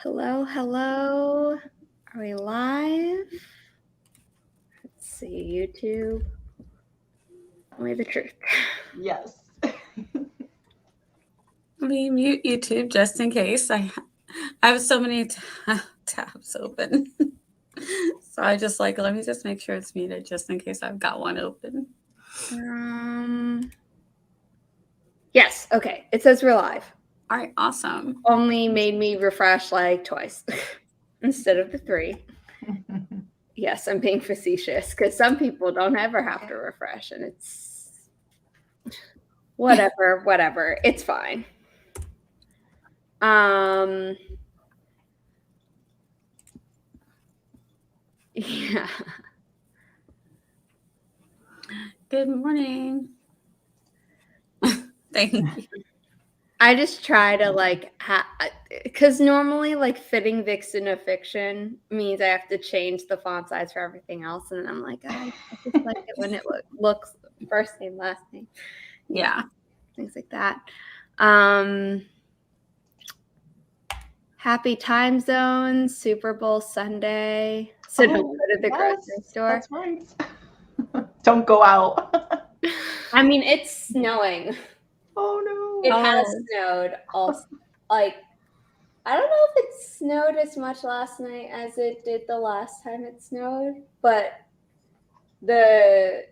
Hello, hello. Are we live? Let's see, YouTube. Only the truth. Yes. Let me mute YouTube just in case. I have so many tabs open. So I just let me just make sure it's muted just in case I've got one open. Yes, okay. It says we're live. All right, awesome. Only made me refresh like twice instead of the 3. Yes, I'm being facetious because some people don't ever have to refresh and it's whatever. It's fine. Yeah. Good morning. Thank you. I just try to because normally fitting Vixen to fiction means I have to change the font size for everything else, and then I'm like, I just like it when it looks first name, last name, Yeah, things like that. Happy time zone, Super Bowl Sunday. So don't go to the grocery store. That's right. Don't go out. I mean, it's snowing. Oh no. It has snowed also. I don't know if it snowed as much last night as it did the last time it snowed, but the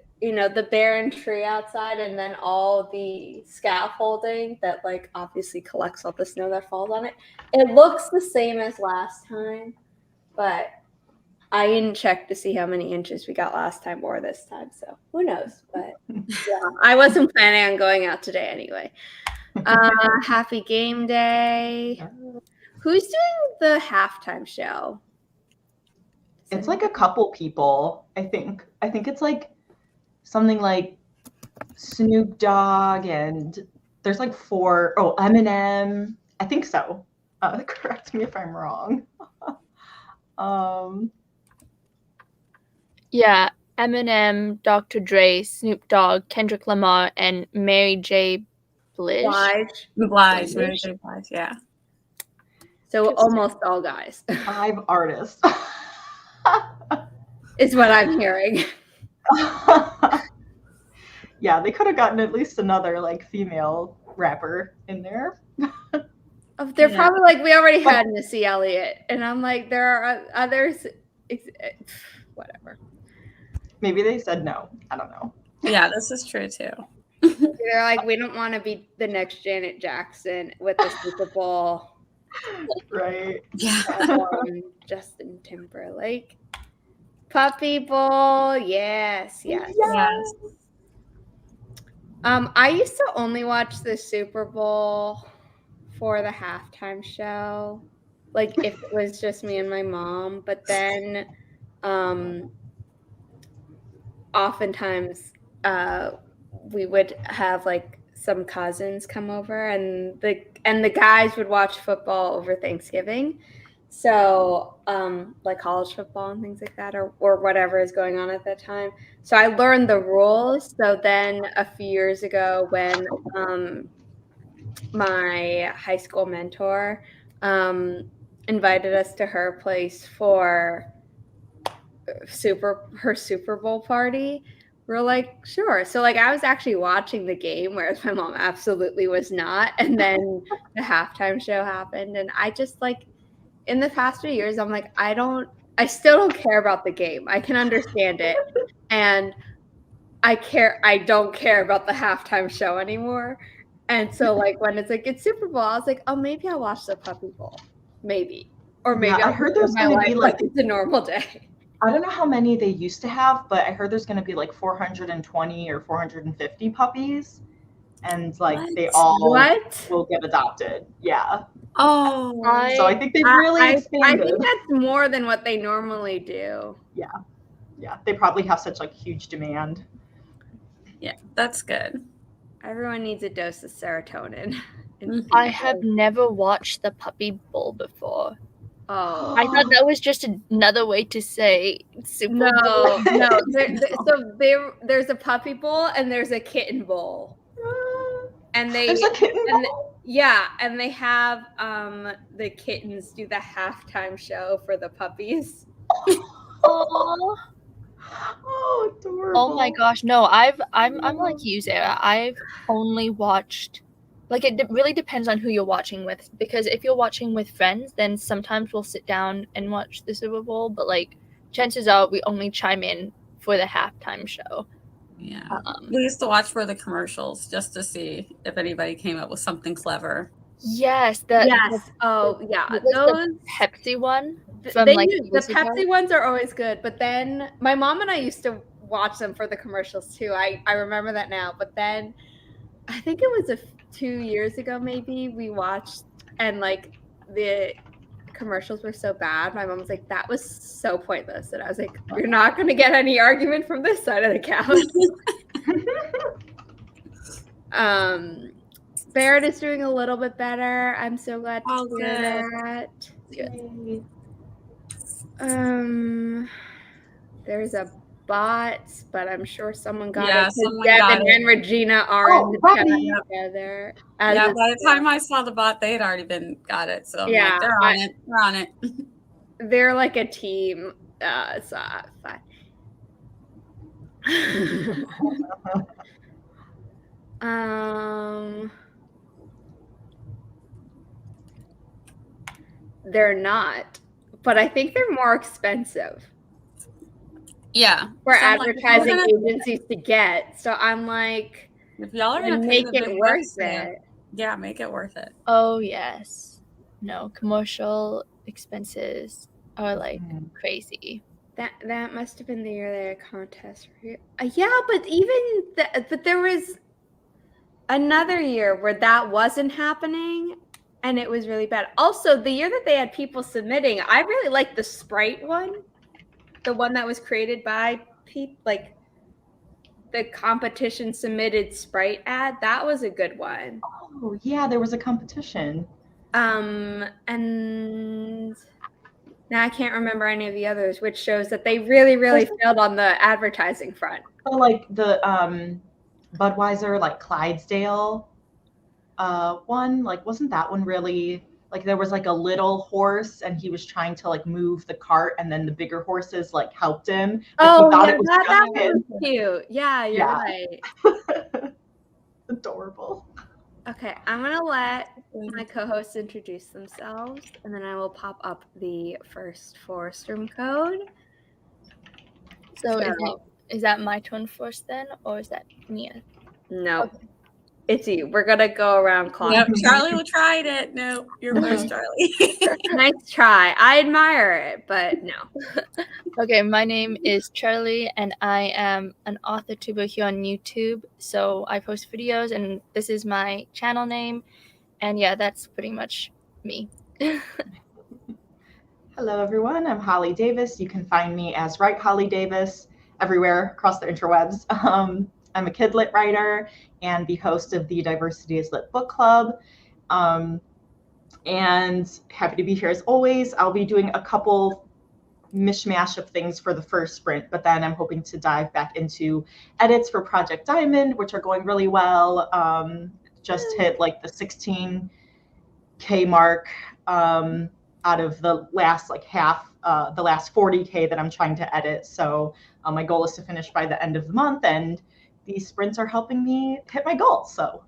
barren tree outside and then all the scaffolding that obviously collects all the snow that falls on it. It looks the same as last time, but I didn't check to see how many inches we got last time or this time, so who knows? But yeah, I wasn't planning on going out today anyway. Happy game day. Who's doing the halftime show? It's like a couple people, I think. I think it's like something like Snoop Dogg and there's like 4. Oh, Eminem. I think so. Correct me if I'm wrong. Yeah, Eminem, Dr. Dre, Snoop Dogg, Kendrick Lamar, and Mary J. Blige. Mary J. Blige, yeah. So almost all guys. 5 artists. Is what I'm hearing. Yeah, they could have gotten at least another female rapper in there. They're probably we already had Missy Elliott, and I'm like, there are others. Whatever. Maybe they said no. I don't know. Yeah, this is true too. They're like, we don't want to be the next Janet Jackson with the Super Bowl. Right. Yeah. Justin Timberlake. Puppy Bowl. Yes. I used to only watch the Super Bowl for the halftime show, if it was just me and my mom. But then, oftentimes, we would have some cousins come over, and the guys would watch football over Thanksgiving. So, college football and things like that, or whatever is going on at that time. So I learned the rules. So then a few years ago when my high school mentor invited us to her place for her Super Bowl party, we're like, sure. So I was actually watching the game, whereas my mom absolutely was not. And then the halftime show happened, and I just in the past few years, I'm like, I still don't care about the game. I can understand it. And I don't care about the halftime show anymore. And so when it's Super Bowl, I was like, oh, maybe I'll watch the Puppy Bowl. Maybe. Or maybe I heard there's going to be it's a normal day. I don't know how many they used to have, but I heard there's going to be 420 or 450 puppies. And they all will get adopted. Yeah. Oh. So I think they've really expanded. I think that's more than what they normally do. Yeah. Yeah. They probably have such huge demand. Yeah, that's good. Everyone needs a dose of serotonin. I have never watched the Puppy Bowl before. Oh, I thought that was just another way to say Super Bowl. No. There's a Puppy Bowl and there's a Kitten Bowl. And there's a Kitten Bowl? Yeah, and they have the kittens do the halftime show for the puppies. Oh, Oh, adorable. oh my gosh, no, I'm like you, Sarah. I've only watched, like, it really depends on who you're watching with, because if you're watching with friends, then sometimes we'll sit down and watch the Super Bowl, but like chances are we only chime in for the halftime show. Yeah. We used to watch for the commercials just to see if anybody came up with something clever. Yes, Oh, yeah. what was Those the Pepsi one th- from they like use, the years ago? Pepsi ones are always good, but then my mom and I used to watch them for the commercials too. I remember that now, but then I think it was 2 years ago maybe we watched, and like the commercials were so bad. My mom was like, "That was so pointless," and I was like, "You're not going to get any argument from this side of the couch." Barrett is doing a little bit better. I'm so glad to hear that. Yay. There's a bot, but I'm sure someone got Yeah, it. someone Devin got it. and Regina are in the chat together. Yeah, by the time I saw the bot, they had already got it. So I'm like, they're on it. They're on it. They're like a team. So fine. They're not, but I think they're more expensive. Yeah. For advertising agencies to get. So I'm like, if y'all are gonna make it worth it. Yeah, make it worth it. Oh yes. No, commercial expenses are like crazy. That must have been the year they had a contest. Yeah, but there was another year where that wasn't happening, and it was really bad. Also, the year that they had people submitting, I really liked the Sprite one, the one that was created by people, like the competition submitted Sprite ad. That was a good one. Oh yeah, there was a competition. And now I can't remember any of the others, which shows that they really, really failed on the advertising front. Oh, like the Budweiser, like Clydesdale one, like wasn't that one really, like there was like a little horse and he was trying to like move the cart and then the bigger horses like helped him. Oh yeah, that was cute. Yeah, you're right. Adorable. Okay, I'm gonna let my co-hosts introduce themselves, and then I will pop up the first Forest Room code. So is that my turn first then, or is that Nia? No, okay. It's you. We're gonna go around clock. Yep, Charlie will try it. No, you're first, Charlie. Nice try. I admire it, but no. Okay, my name is Charlie, and I am an author tuber here on YouTube. So I post videos, and this is my channel name. And yeah, that's pretty much me. Hello, everyone. I'm Holly Davis. You can find me as Write Holly Davis everywhere across the interwebs. I'm a kid lit writer and the host of the Diversity is Lit book club. And happy to be here as always. I'll be doing a couple mishmash of things for the first sprint, but then I'm hoping to dive back into edits for Project Diamond, which are going really well. Just hit like the 16K mark out of the last like half, the last 40K that I'm trying to edit. So my goal is to finish by the end of the month, and these sprints are helping me hit my goal. So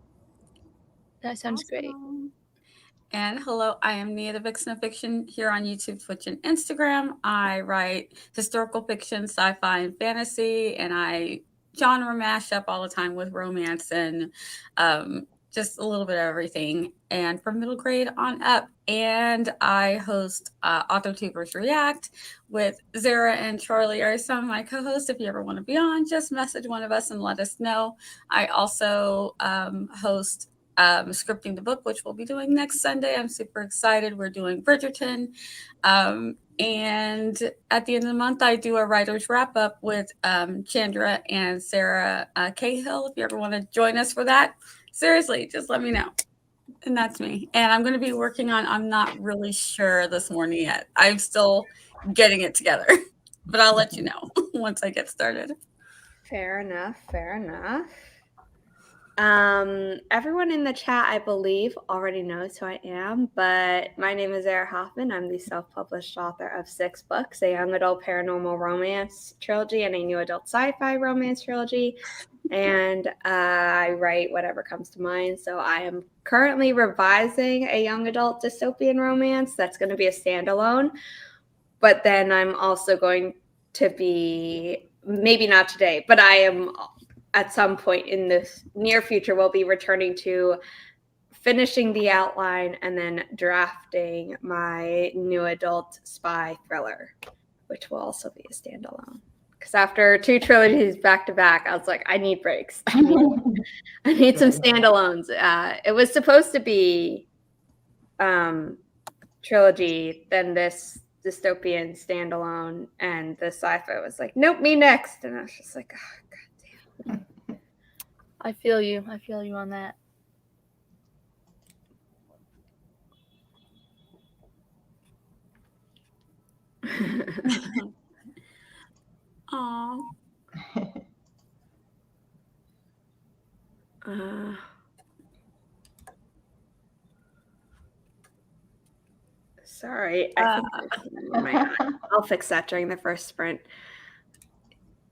that sounds great. And hello, I am Nia the Vixen of Fiction here on YouTube, Twitch, and Instagram. I write historical fiction, sci-fi, and fantasy, and I genre mash up all the time with romance and just a little bit of everything, and from middle grade on up. And I host AuthorTubers React with Zara and Charlie are some of my co-hosts. If you ever want to be on, just message one of us and let us know. I also host Scripting the Book, which we'll be doing next Sunday. I'm super excited. We're doing Bridgerton. And at the end of the month, I do a writer's wrap up with Candra and Sarah Cahill. If you ever want to join us for that, seriously, just let me know. And that's me. And I'm going to be working on, I'm not really sure this morning yet. I'm still getting it together, but I'll let you know once I get started. Fair enough. Fair enough. Everyone in the chat, I believe, already knows who I am, but my name is Zara Hoffman. I'm the self-published author of 6 books, a young adult paranormal romance trilogy and a new adult sci-fi romance trilogy, and I write whatever comes to mind. So I am currently revising a young adult dystopian romance that's going to be a standalone, but then I'm also going to be, maybe not today, but I am at some point in the near future will be returning to finishing the outline and then drafting my new adult spy thriller, which will also be a standalone. Because after 2 trilogies back to back, I was like, I need breaks. I need some standalones. It was supposed to be trilogy, then this dystopian standalone, and the sci-fi was like, nope, me next. And I was just like, oh, God damn. I feel you. I feel you on that. Aw. Sorry, I think I'll fix that during the first sprint.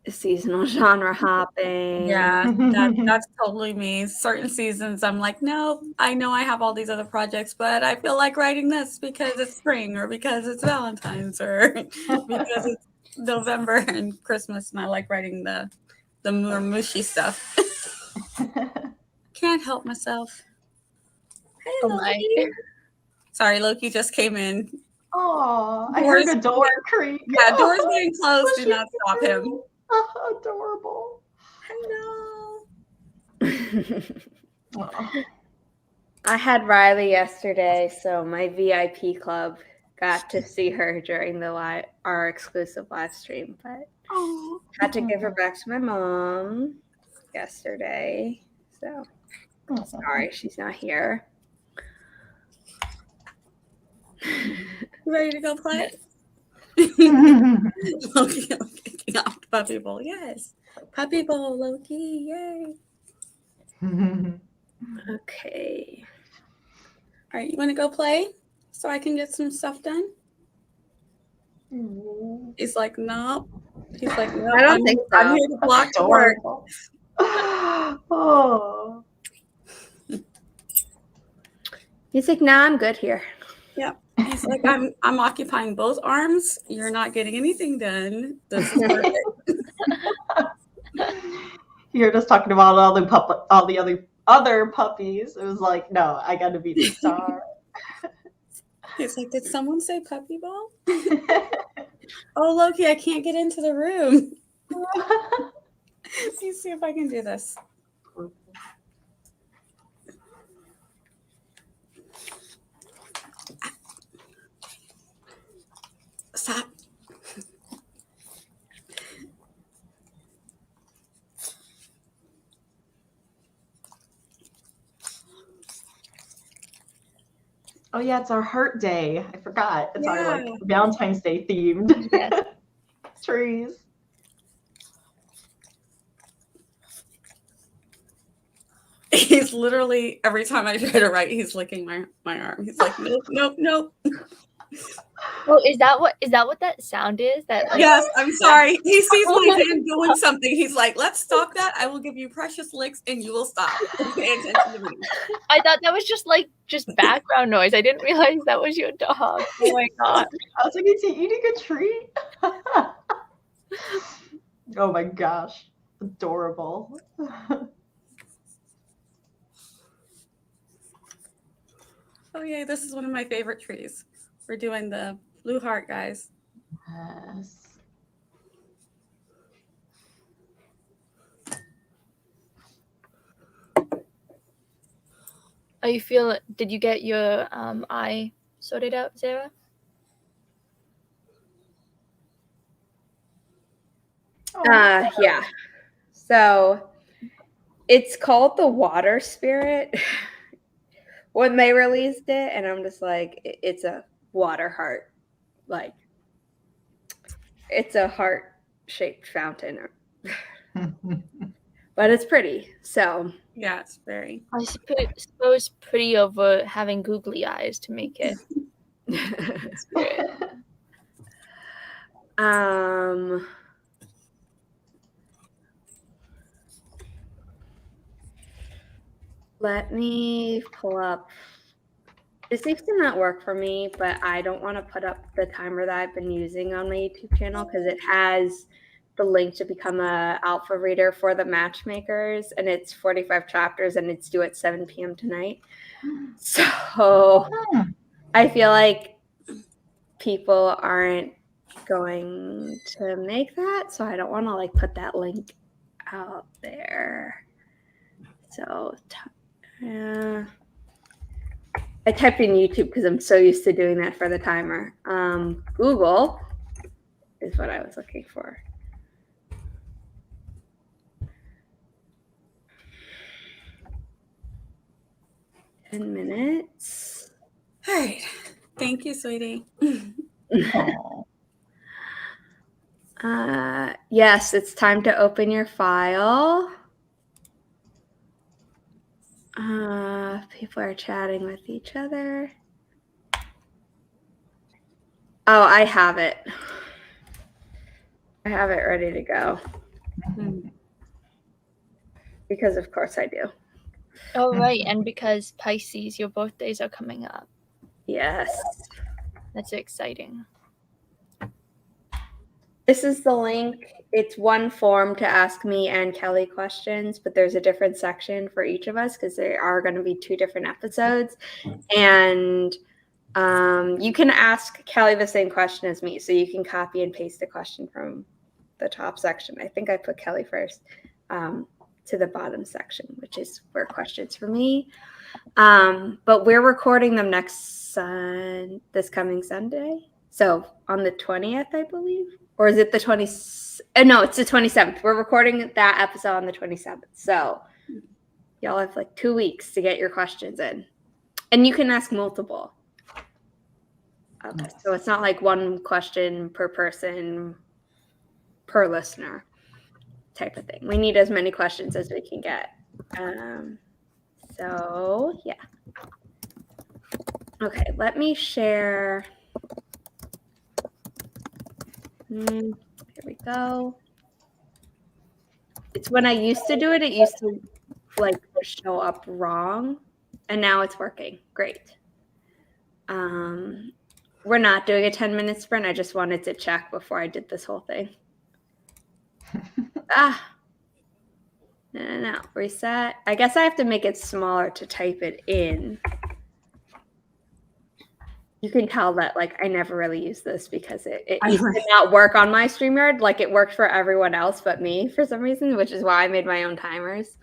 Seasonal genre hopping. Yeah, that's totally me. Certain seasons, I'm like, no, I know I have all these other projects, but I feel like writing this because it's spring or because it's Valentine's or because it's November and Christmas, and I like writing the more mushy stuff. Can't help myself. Hey, Oh my. Loki. Sorry, Loki just came in. Oh, I heard a door creak. Yeah, door's getting closed. Do not stop him. Oh, adorable. Hello. I had Riley yesterday, so my VIP club got to see her during the our exclusive live stream, but had to give her back to my mom yesterday. So sorry she's not here. Ready to go play? Loki kicking off Puppy Bowl. Yes. Puppy Bowl, Loki. Yay. Okay. All right, you want to go play so I can get some stuff done? He's like, no. He's like, no. I don't think so. I'm here to block the work. Oh. He's like, nah, I'm good here. Yeah. He's like, I'm occupying both arms. You're not getting anything done. This is perfect. You're just talking about all the other puppies. It was like, no, I got to be the star. He's like, did someone say puppy ball? Oh, Loki, I can't get into the room. Let me see if I can do this. Stop. Oh yeah, it's our heart day. I forgot. It's our like Yeah. Valentine's Day themed Yes. trees. He's literally, every time I try to write, he's licking my arm. He's like, nope, nope, nope. Oh, is that what that sound is? That like, Yes, I'm sorry. He sees my hand doing something. He's like, let's stop that. I will give you precious licks and you will stop. Pay attention to me. I thought that was just background noise. I didn't realize that was your dog. Oh my god. I was like, is he eating a treat? Oh my gosh. Adorable. Oh, yay. This is one of my favorite trees. We're doing the blue heart, guys. Yes. Oh, you feel? Did you get your eye sorted out, Zara? Yeah. So it's called the Water Spirit when they released it, and I'm just like, it's a water heart, like it's a heart-shaped fountain, but it's pretty. So Yeah, it's very. I suppose pretty over having googly eyes to make it. Spirit. Let me pull up. This seems to not work for me, but I don't want to put up the timer that I've been using on my YouTube channel because it has the link to become a alpha reader for the matchmakers, and it's 45 chapters, and it's due at 7 p.m. tonight. So I feel like people aren't going to make that, so I don't want to like put that link out there. So I typed in YouTube because I'm so used to doing that for the timer. Google is what I was looking for. Ten minutes. All right. Thank you, sweetie. Yes, it's time to open your file. People are chatting with each other. Oh, I have it. I have it ready to go. Because of course I do. Oh, right. And because Pisces, your birthdays are coming up. Yes. That's exciting. This is the link. It's one form to ask me and Kelly questions, but there's a different section for each of us because there are going to be 2 different episodes. And you can ask Kelly the same question as me. So you can copy and paste the question from the top section. I think I put Kelly first to the bottom section, which is where questions for me. But we're recording them this coming Sunday. So on the 20th, I believe. Or is it the 20th? No, it's the 27th. We're recording that episode on the 27th. So y'all have like 2 weeks to get your questions in. And you can ask multiple. Okay, so it's not like one question per person per listener type of thing. We need as many questions as we can get. So yeah. Okay, let me share. Here we go. It's when I used to do it, it used to like show up wrong, and now it's working. Great. We're not doing a 10-minute sprint. I just wanted to check before I did this whole thing. No. Reset. I guess I have to make it smaller to type it in. You can tell that like I never really use this because it used to not work on my StreamYard. Like it worked for everyone else but me for some reason, which is why I made my own timers.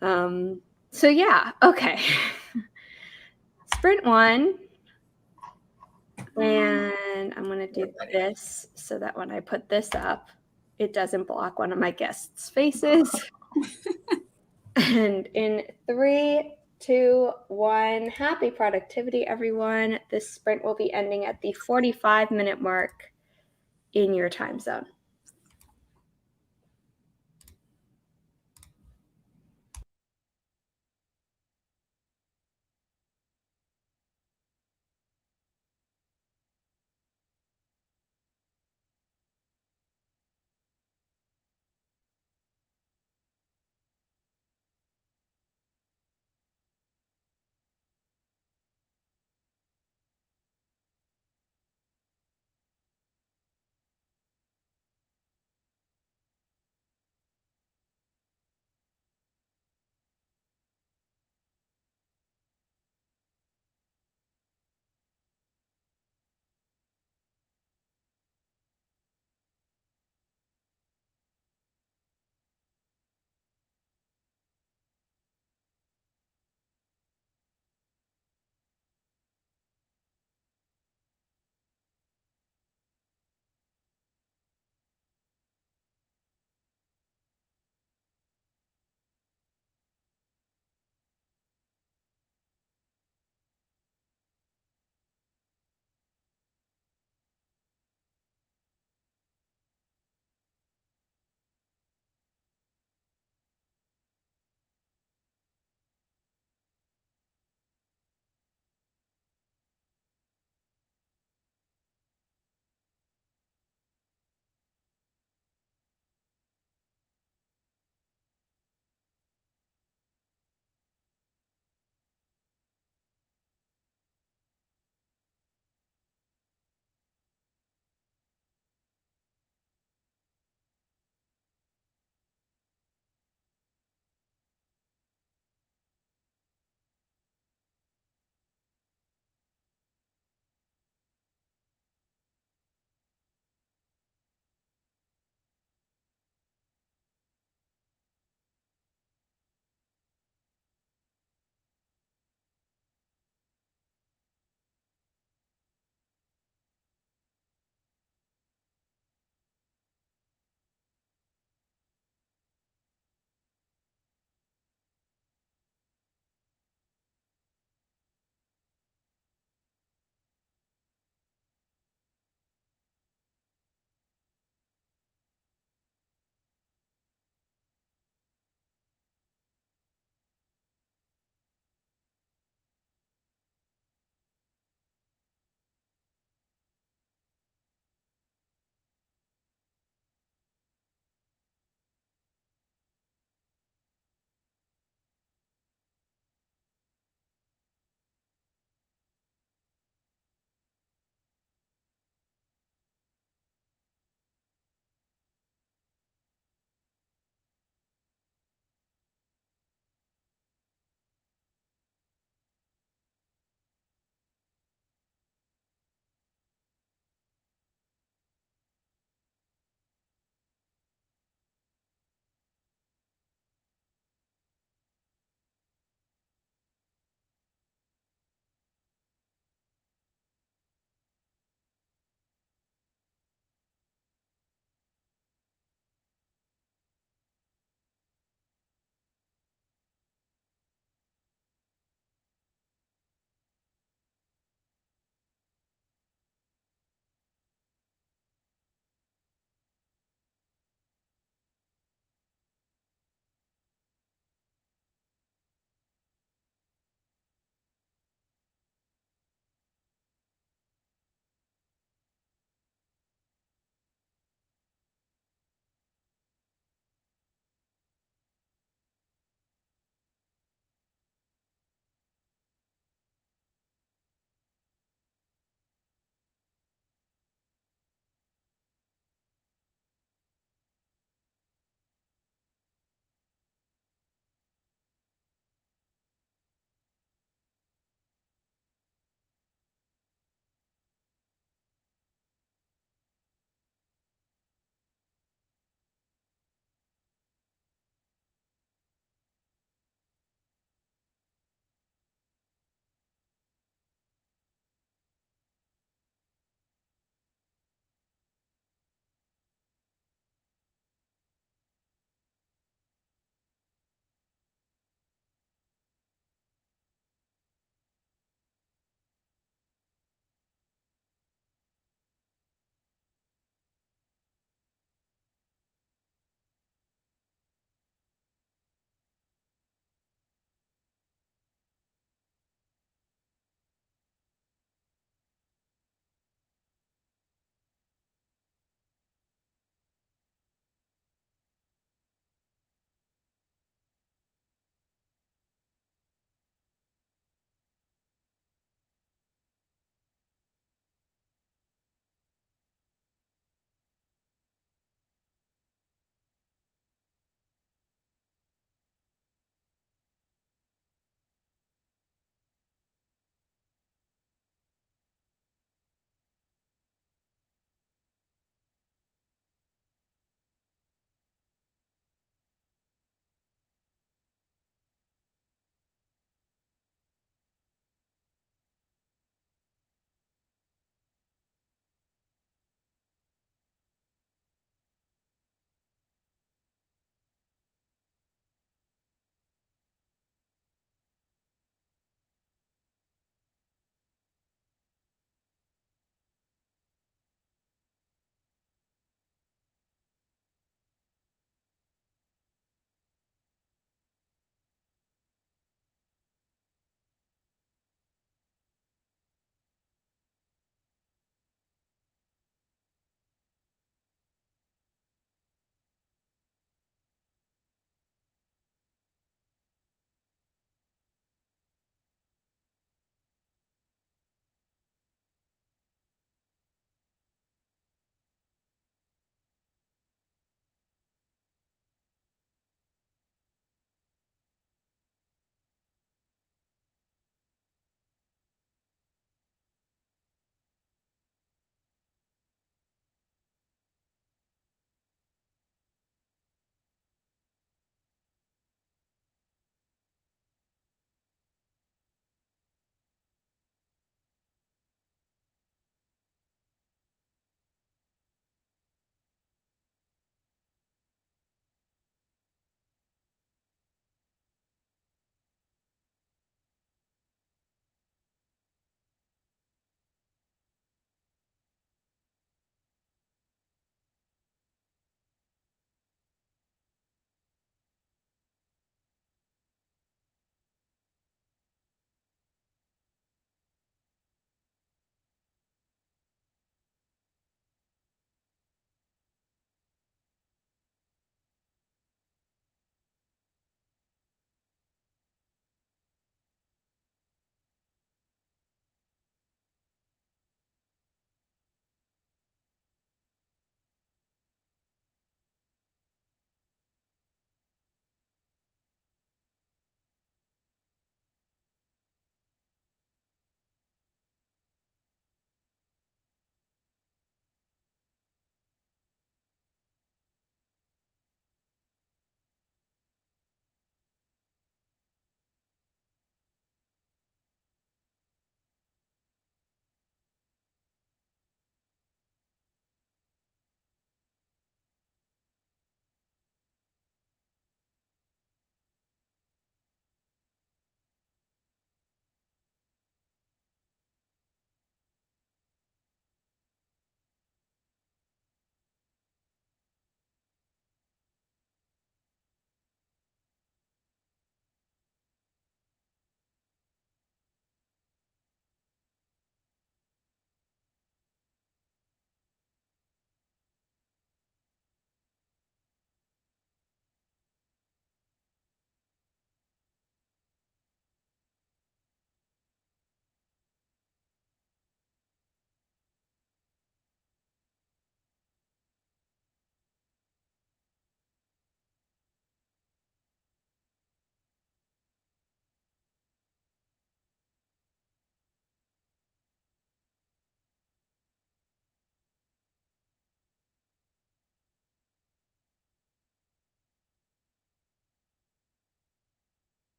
So yeah, okay. Sprint 1. And I'm going to do this so that when I put this up, it doesn't block one of my guests' faces. And in 3, 2, 1, happy productivity, everyone. This sprint will be ending at the 45-minute mark in your time zone.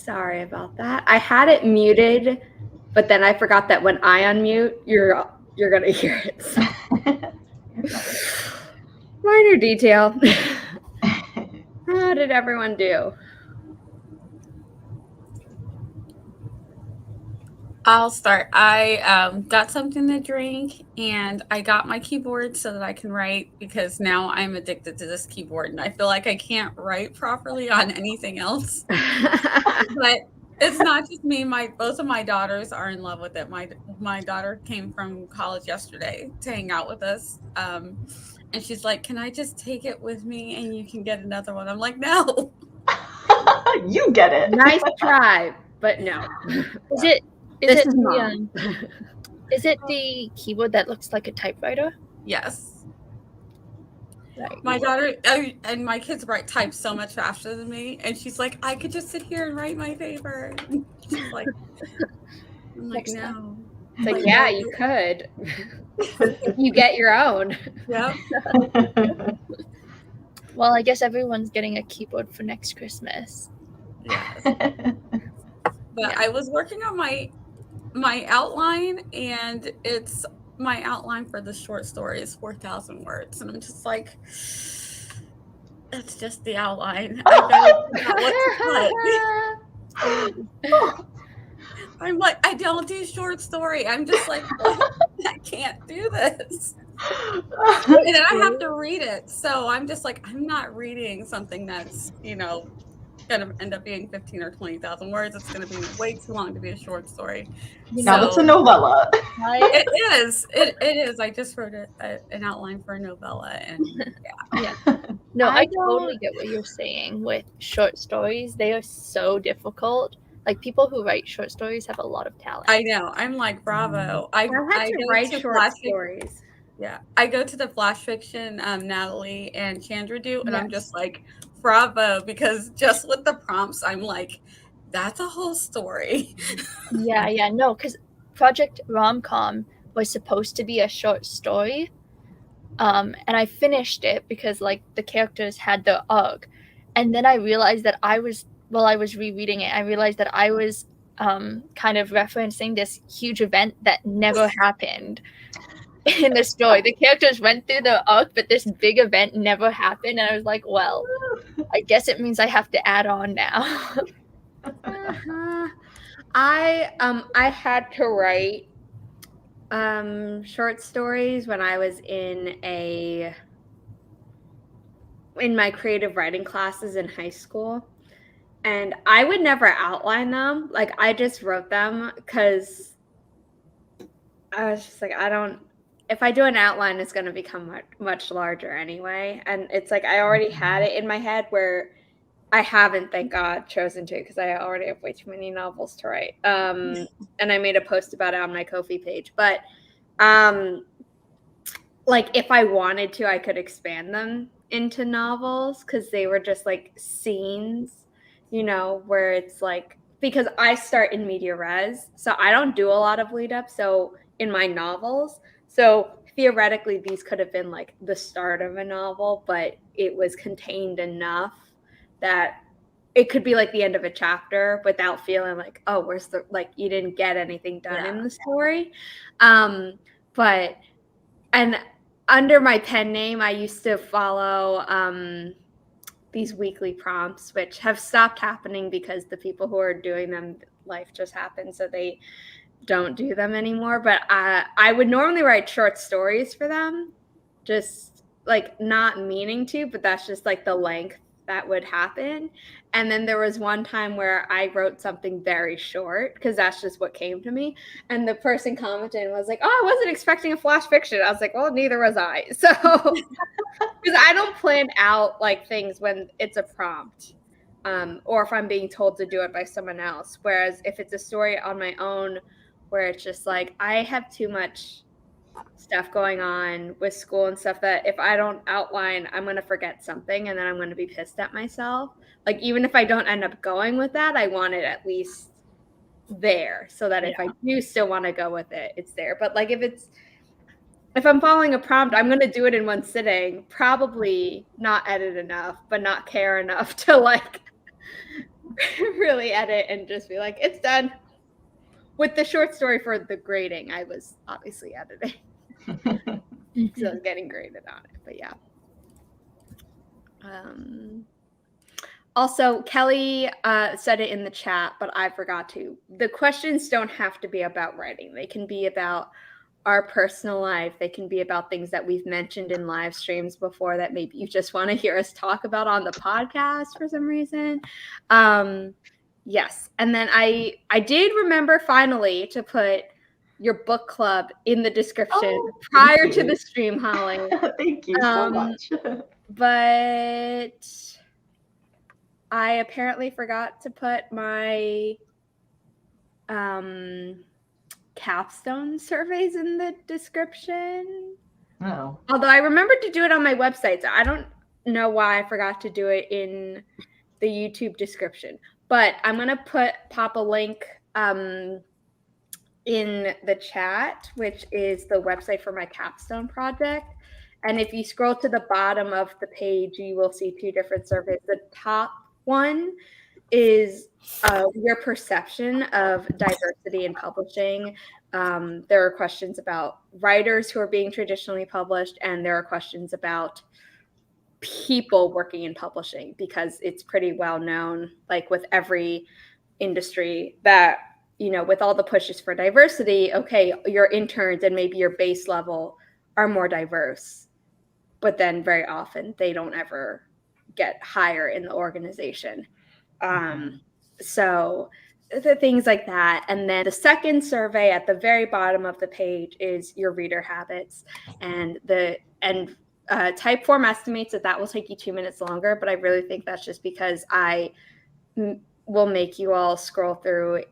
Sorry about that. I had it muted, but then I forgot that when I unmute, you're gonna hear it. So. Minor detail. How did everyone do? I'll start. I got something to drink and I got my keyboard so that I can write, because now I'm addicted to this keyboard and I feel like I can't write properly on anything else. But it's not just me. Both of my daughters are in love with it. My daughter came from college yesterday to hang out with us. And she's like, "Can I just take it with me and you can get another one?" I'm like, "No." You get it. Nice try, but no. Is it the keyboard that looks like a typewriter? Yes. Right. My daughter and my kids type so much faster than me, and she's like, "I could just sit here and write my paper." She's like, I'm like, "No." It's like, yeah, you could. You get your own. Yep. Well, I guess everyone's getting a keyboard for next Christmas. Yes. But I was working on my outline, and my outline for the short story is 4,000 words, and I'm just like, that's just the outline. I gotta figure out what to put. I'm like, I don't do short story. I'm just like, I can't do this. And then I have to read it. So I'm just like, I'm not reading something that's, gonna end up being 15 or 20,000 words. It's gonna be way too long to be a short story. Now it's a novella. It is. It is. I just wrote an outline for a novella, and yeah. No, I totally get what you're saying with short stories. They are so difficult. Like, people who write short stories have a lot of talent. I know. I'm like, bravo. I had to write short stories. Yeah, I go to the flash fiction Natalie and Candra do, and I'm just like, bravo, because just with the prompts, I'm like, that's a whole story. Yeah, no, because Project Rom-Com was supposed to be a short story, and I finished it because, like, the characters had the arc, and then I realized that while I was rereading it, I realized that I was kind of referencing this huge event that never happened in the story. The characters went through the arc, but this big event never happened, and I was like, well, I guess it means I have to add on now. I had to write short stories when I was in my creative writing classes in high school, and I would never outline them. Like, I just wrote them because I was just like, if I do an outline, it's going to become much larger anyway. And it's like, I already had it in my head, where I haven't, thank God, chosen to, because I already have way too many novels to write. And I made a post about it on my Ko-fi page. But like, if I wanted to, I could expand them into novels, because they were just like scenes, where it's like, because I start in media res, so I don't do a lot of lead up. So in my novels, so theoretically, these could have been like the start of a novel, but it was contained enough that it could be like the end of a chapter without feeling like, oh, where's the, like, you didn't get anything done in the story. But under my pen name, I used to follow these weekly prompts, which have stopped happening because the people who are doing them, life just happened, so they don't do them anymore. But I would normally write short stories for them, just like not meaning to, but that's just like the length that would happen. And then there was one time where I wrote something very short, because that's just what came to me. And the person commented and was like, oh, I wasn't expecting a flash fiction. I was like, well, neither was I. So, because I don't plan out like things when it's a prompt, or if I'm being told to do it by someone else. Whereas if it's a story on my own, where it's just like, I have too much stuff going on with school and stuff that if I don't outline, I'm going to forget something, and then I'm going to be pissed at myself. Like, even if I don't end up going with that, I want it at least there, so that if I do still want to go with it, it's there. But like, if I'm following a prompt, I'm going to do it in one sitting, probably not edit enough, but not care enough to like really edit and just be like, it's done. With the short story for the grading, I was obviously editing. So I was getting graded on it, but yeah. Also, Kelly said it in the chat, but I forgot to. The questions don't have to be about writing. They can be about our personal life. They can be about things that we've mentioned in live streams before that maybe you just want to hear us talk about on the podcast for some reason. Yes. And then I did remember finally to put your book club in the description prior to the stream, Holly. Thank you so much. But I apparently forgot to put my capstone surveys in the description. Oh. Although I remembered to do it on my website, so I don't know why I forgot to do it in the YouTube description. But I'm gonna pop a link in the chat, which is the website for my capstone project. And if you scroll to the bottom of the page, you will see two different surveys. The top one is your perception of diversity in publishing. There are questions about writers who are being traditionally published, and there are questions about people working in publishing, because it's pretty well known, like with every industry, that, you know, with all the pushes for diversity, okay, your interns and maybe your base level are more diverse, but then very often they don't ever get higher in the organization. So the things like that. And then the second survey at the very bottom of the page is your reader habits, and Typeform estimates that will take you 2 minutes longer, but I really think that's just because I will make you all scroll through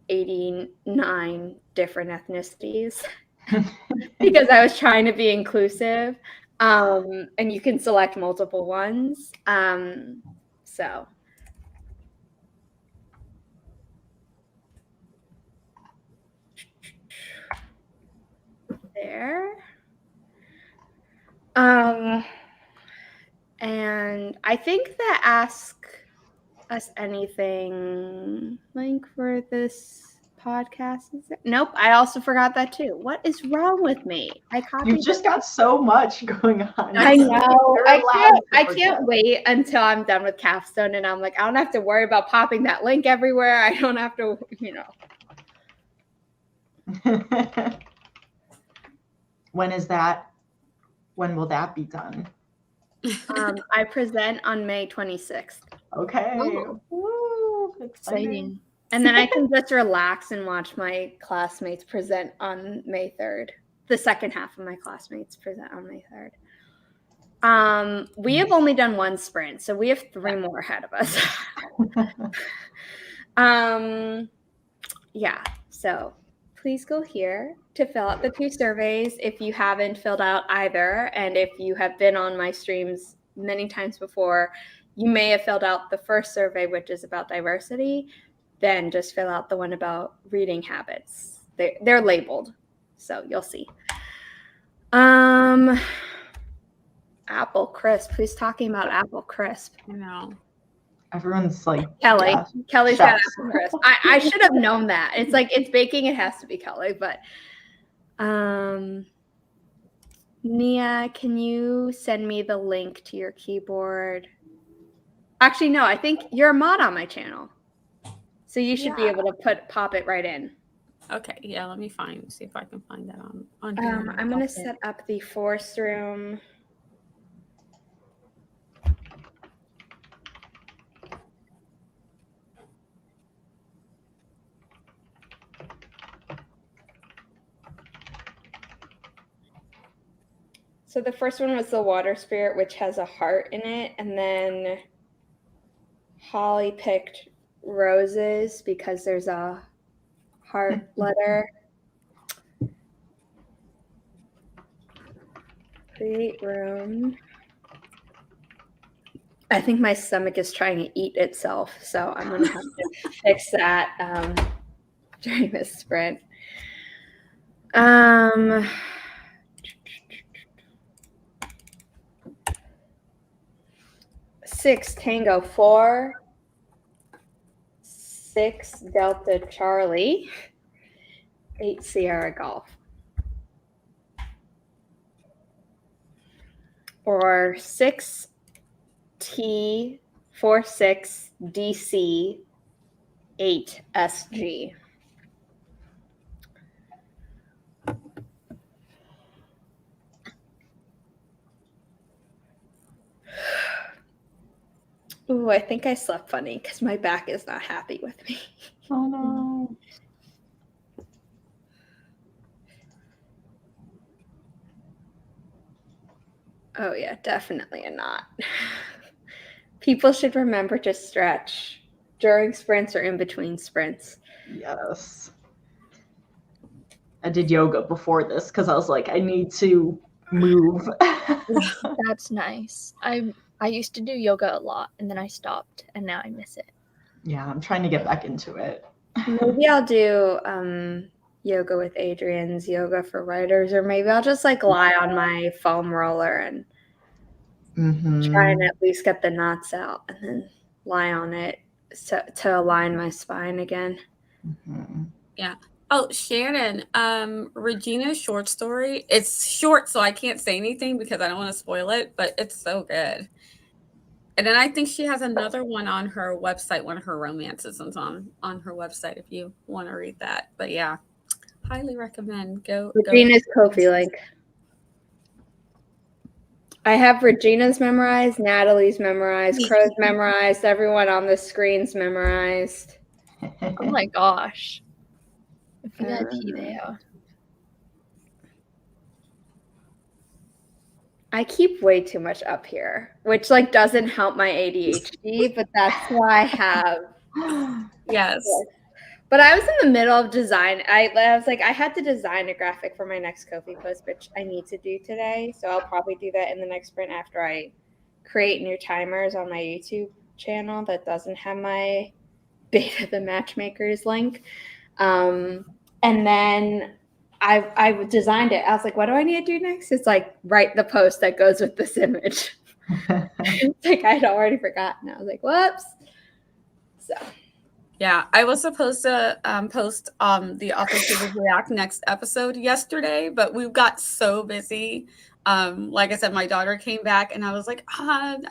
89 different ethnicities because I was trying to be inclusive. And you can select multiple ones. So there. And I think the Ask Us Anything link for this podcast is there. Nope, I also forgot that too. What is wrong with me? You've just got so much going on. I know. I can't wait until I'm done with capstone and I'm like, I don't have to worry about popping that link everywhere. I don't have to, you know. When is that? When will that be done? I present on May 26th. Okay. Woo, Exciting. And then I can just relax and watch my classmates present on May 3rd. The second half of my classmates present on May 3rd. We have only done one sprint, so we have 3 more ahead of us. Yeah, so please go here to fill out the 2 surveys if you haven't filled out either. And if you have been on my streams many times before, you may have filled out the first survey, which is about diversity. Then just fill out the one about reading habits. They're labeled, so you'll see. Apple Crisp. Who's talking about Apple Crisp? I know. Everyone's like Kelly. Yeah, Kelly's got chefs. Apple Crisp. I should have known that. It's like it's baking. It has to be Kelly. But Nia, can you send me the link to your keyboard? Actually, no. I think you're a mod on my channel. So you should be able to pop it right in. Okay, yeah, let me see if I can find that on here. I'm going to set up the force room. So the first one was the water spirit, which has a heart in it. And then Holly picked roses because there's a heart letter. Create room. I think my stomach is trying to eat itself, so I'm going to have to fix that during this sprint. 6 Tango 4. 6 Delta Charlie, 8 Sierra Golf. Or 6 T 46 DC 8 SG. Ooh, I think I slept funny because my back is not happy with me. Oh no. Oh yeah, definitely a knot. People should remember to stretch during sprints or in between sprints. Yes. I did yoga before this because I was like, I need to move. That's nice. I used to do yoga a lot and then I stopped and now I miss it. Yeah, I'm trying to get back into it. Maybe I'll do yoga with Adrian's yoga for writers, or maybe I'll just like lie on my foam roller and try and at least get the knots out and then lie on it to align my spine again. Yeah. Oh, Shannon, Regina's short story. It's short, so I can't say anything because I don't want to spoil it, but it's so good. And then I think she has another one on her website, one of her romances is on her website if you want to read that. But yeah, highly recommend. Go. Regina's Ko-fi link. I have Regina's memorized, Natalie's memorized, Crow's memorized, everyone on the screen's memorized. Oh my gosh. VIP there. I keep way too much up here, which like doesn't help my ADHD, but that's why I have. Yes. But I was in the middle of design. I was like, I had to design a graphic for my next Ko-fi post, which I need to do today. So I'll probably do that in the next sprint after I create new timers on my YouTube channel that doesn't have my Beta the Matchmakers link. And then I designed it. I was like, what do I need to do next? It's like, write the post that goes with this image. It's like I'd already forgotten. I was like, whoops. So. Yeah, I was supposed to post the AuthorTube React next episode yesterday, but we got so busy. Like I said, my daughter came back and I was like,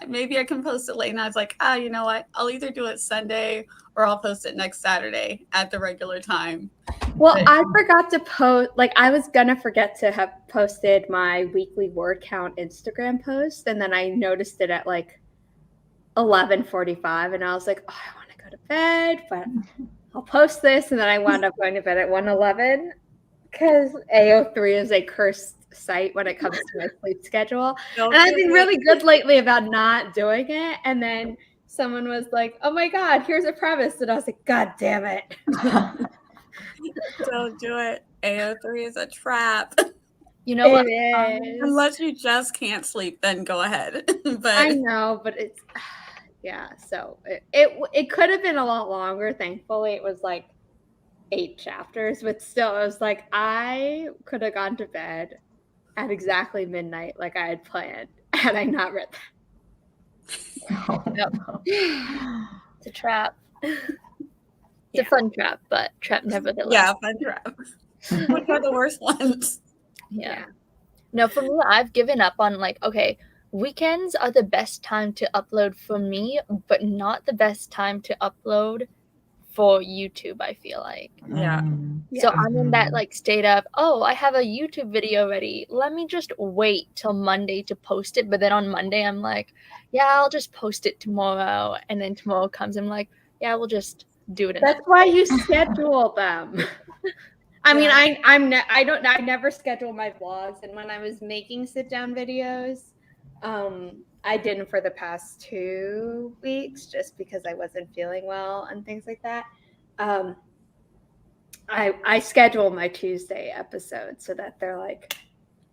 maybe I can post it late. And I was like, you know what? I'll either do it Sunday or I'll post it next Saturday at the regular time. Well, I forgot to post, like I was going to forget to have posted my weekly word count Instagram post. And then I noticed it at like 11:45 and I was like, oh, I want to go to bed, but I'll post this. And then I wound up going to bed at 1:11 because AO3 is a cursed site when it comes to my sleep schedule. And I've been really good lately about not doing it. And then someone was like, oh my God, here's a premise. And I was like, God damn it. Don't do it. AO3 is a trap. You know what? Unless you just can't sleep, then go ahead. But I know, but it's yeah. So it could have been a lot longer. Thankfully, it was like 8 chapters, but still, it was like I could have gone to bed at exactly midnight, like I had planned, had I not read that. Yep. It's a trap. It's a fun trap, but trap nevertheless. Yeah, fun trap. Which are the worst ones? Yeah. No, for me, I've given up on like, okay, weekends are the best time to upload for me, but not the best time to upload for YouTube, I feel like. Yeah. So I'm in that like state of, oh, I have a YouTube video ready. Let me just wait till Monday to post it. But then on Monday, I'm like, yeah, I'll just post it tomorrow. And then tomorrow comes, I'm like, yeah, we'll just do it. That's why you schedule them. I mean, I never schedule my vlogs. And when I was making sit down videos, I didn't for the past 2 weeks just because I wasn't feeling well and things like that. I schedule my Tuesday episodes so that they're like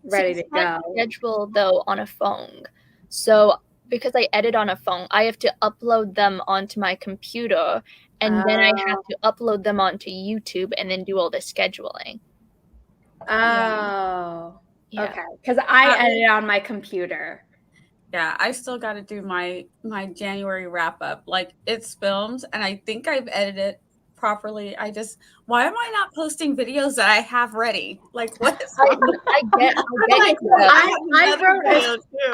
ready to go. Schedule though on a phone. So because I edit on a phone, I have to upload them onto my computer and then I have to upload them onto YouTube and then do all the scheduling. Oh, Yeah. okay. Because I edit on my computer. Yeah, I still got to do my January wrap up. Like it's filmed, and I think I've edited properly. Why am I not posting videos that I have ready? Like, what is I wrong? get Like, you.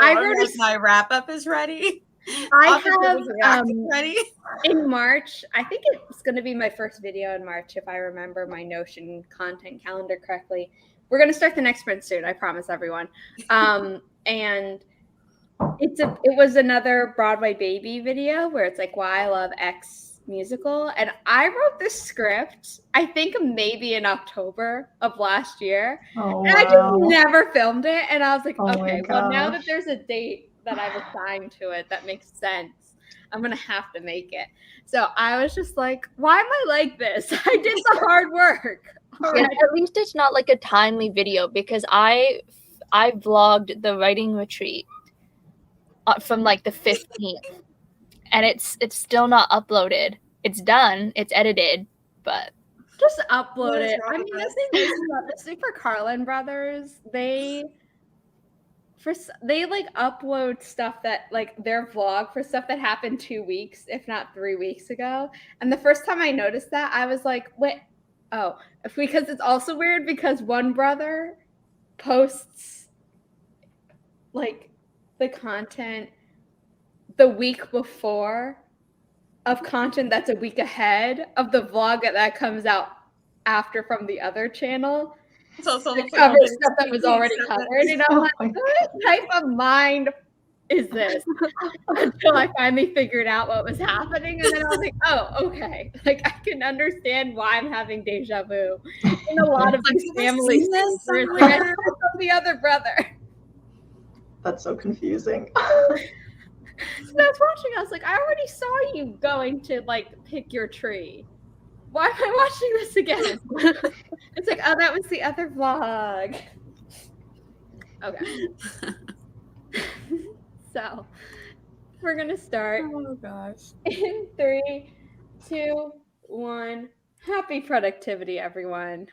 I wrote a my wrap up is ready. I AuthorTube have is ready. in March. I think it's going to be my first video in March if I remember my Notion content calendar correctly. We're going to start the next sprint soon. I promise everyone. And it was another Broadway Baby video where it's like why I love X musical, and I wrote this script I think maybe in October of last year, Oh, and I just never filmed it. And I was like, Oh my okay, well now that gosh. there's a date that I've assigned to it that makes sense, I'm gonna have to make it. So I was just like, why am I like this? I did the hard work. Yeah, at least it's not like a timely video, because I vlogged the writing retreat from like the 15th, and it's still not uploaded. It's done, it's edited, but just upload it. wrong I mean, with the thing is about the Super Carlin brothers, they like upload stuff that like their vlog for stuff that happened 2 weeks, if not 3 weeks ago. And the first time I noticed that, I was like, wait, oh, because it's also weird because one brother posts like the content the week before of content that's a week ahead of the vlog that comes out after from the other channel. So it's almost Cover like stuff that was already covered. And I'm like, what type of mind is this? Until I finally figured out what was happening. And then I was like, oh, okay. Like I can understand why I'm having deja vu in a lot of these families. Like, I saw from the other brother. That's so confusing. So I was watching, I was like, I already saw you going to like pick your tree. Why am I watching this again? It's like, oh, that was the other vlog. Okay. So we're gonna start. Oh gosh. In 3, 2, 1. Happy productivity, everyone.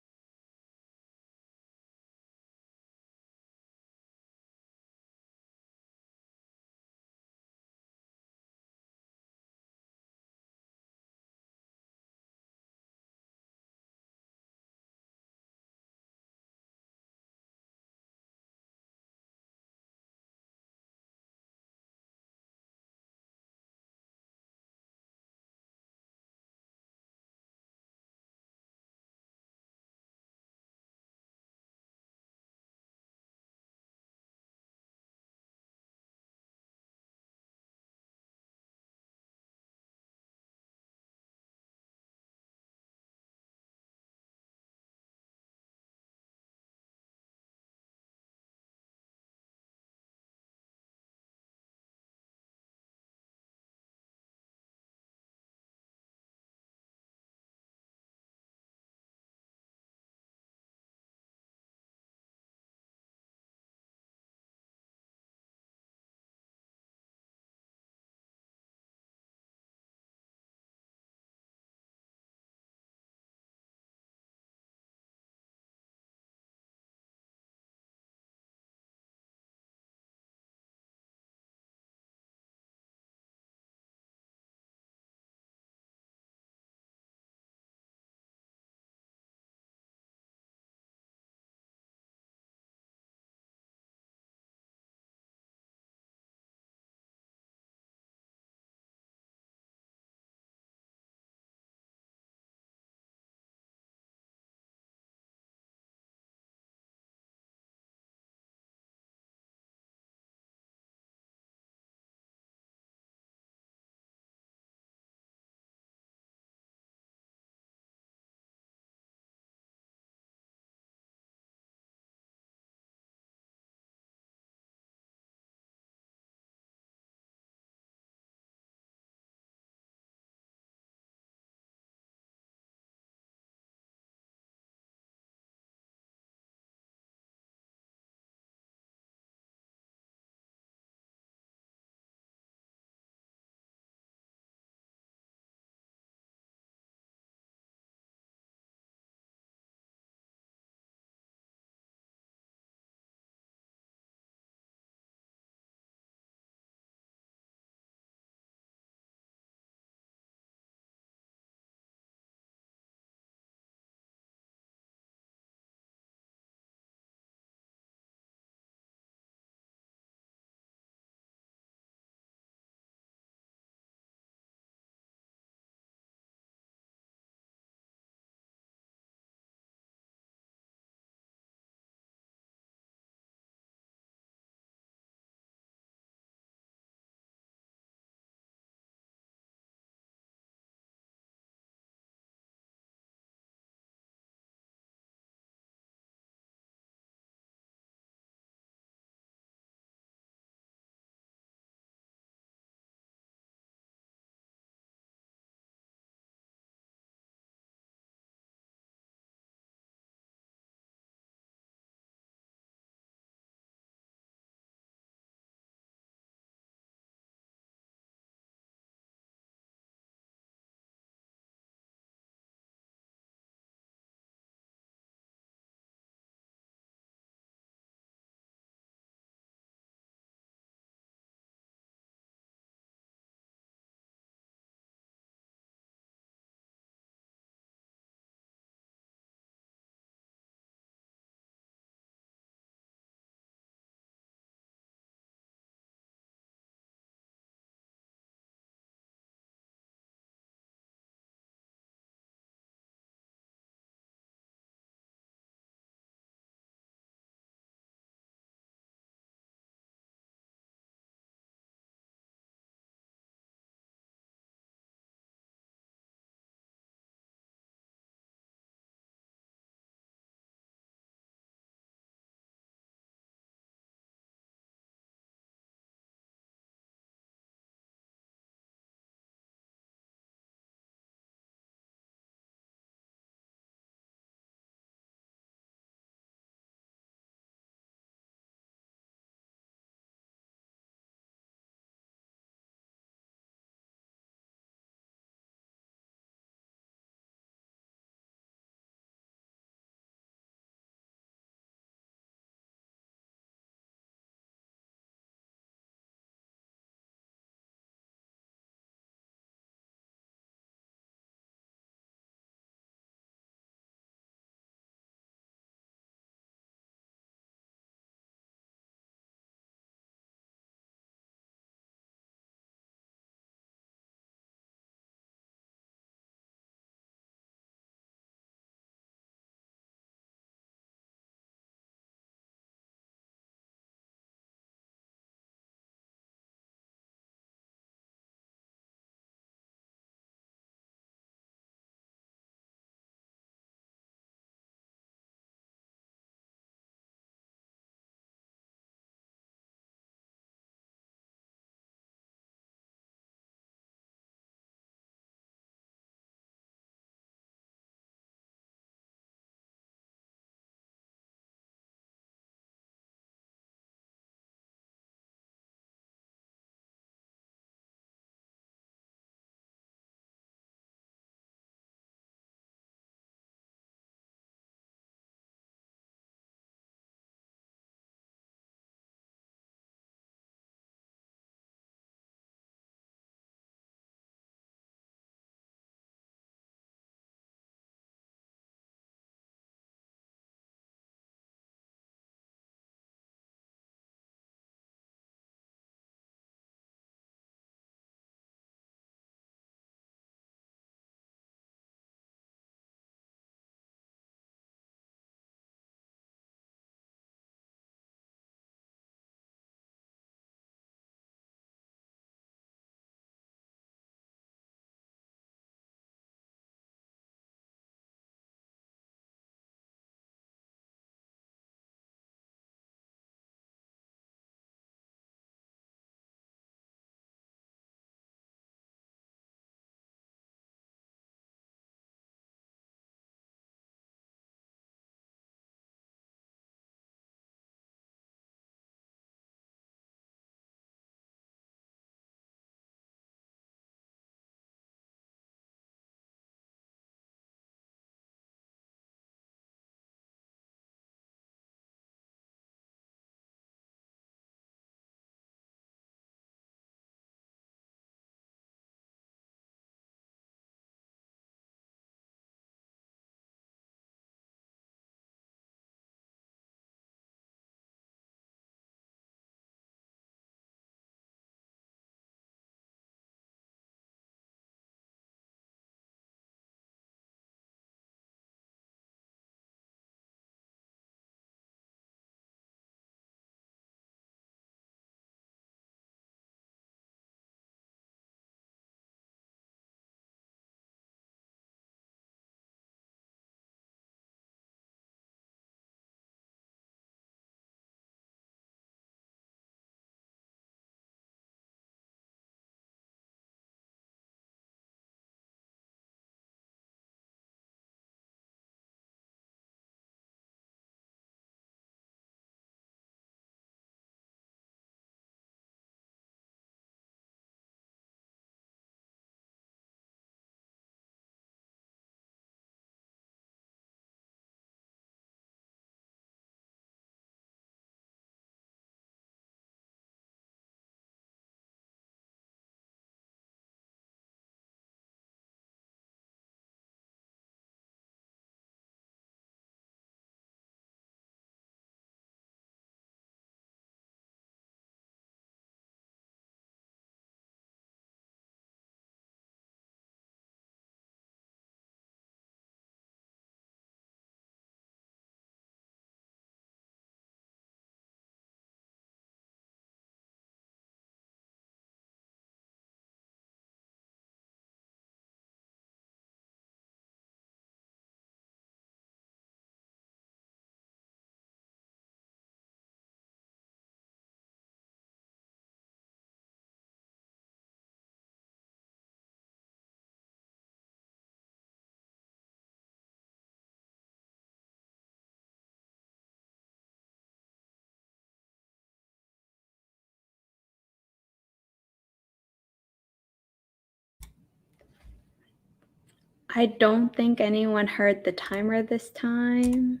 I don't think anyone heard the timer this time.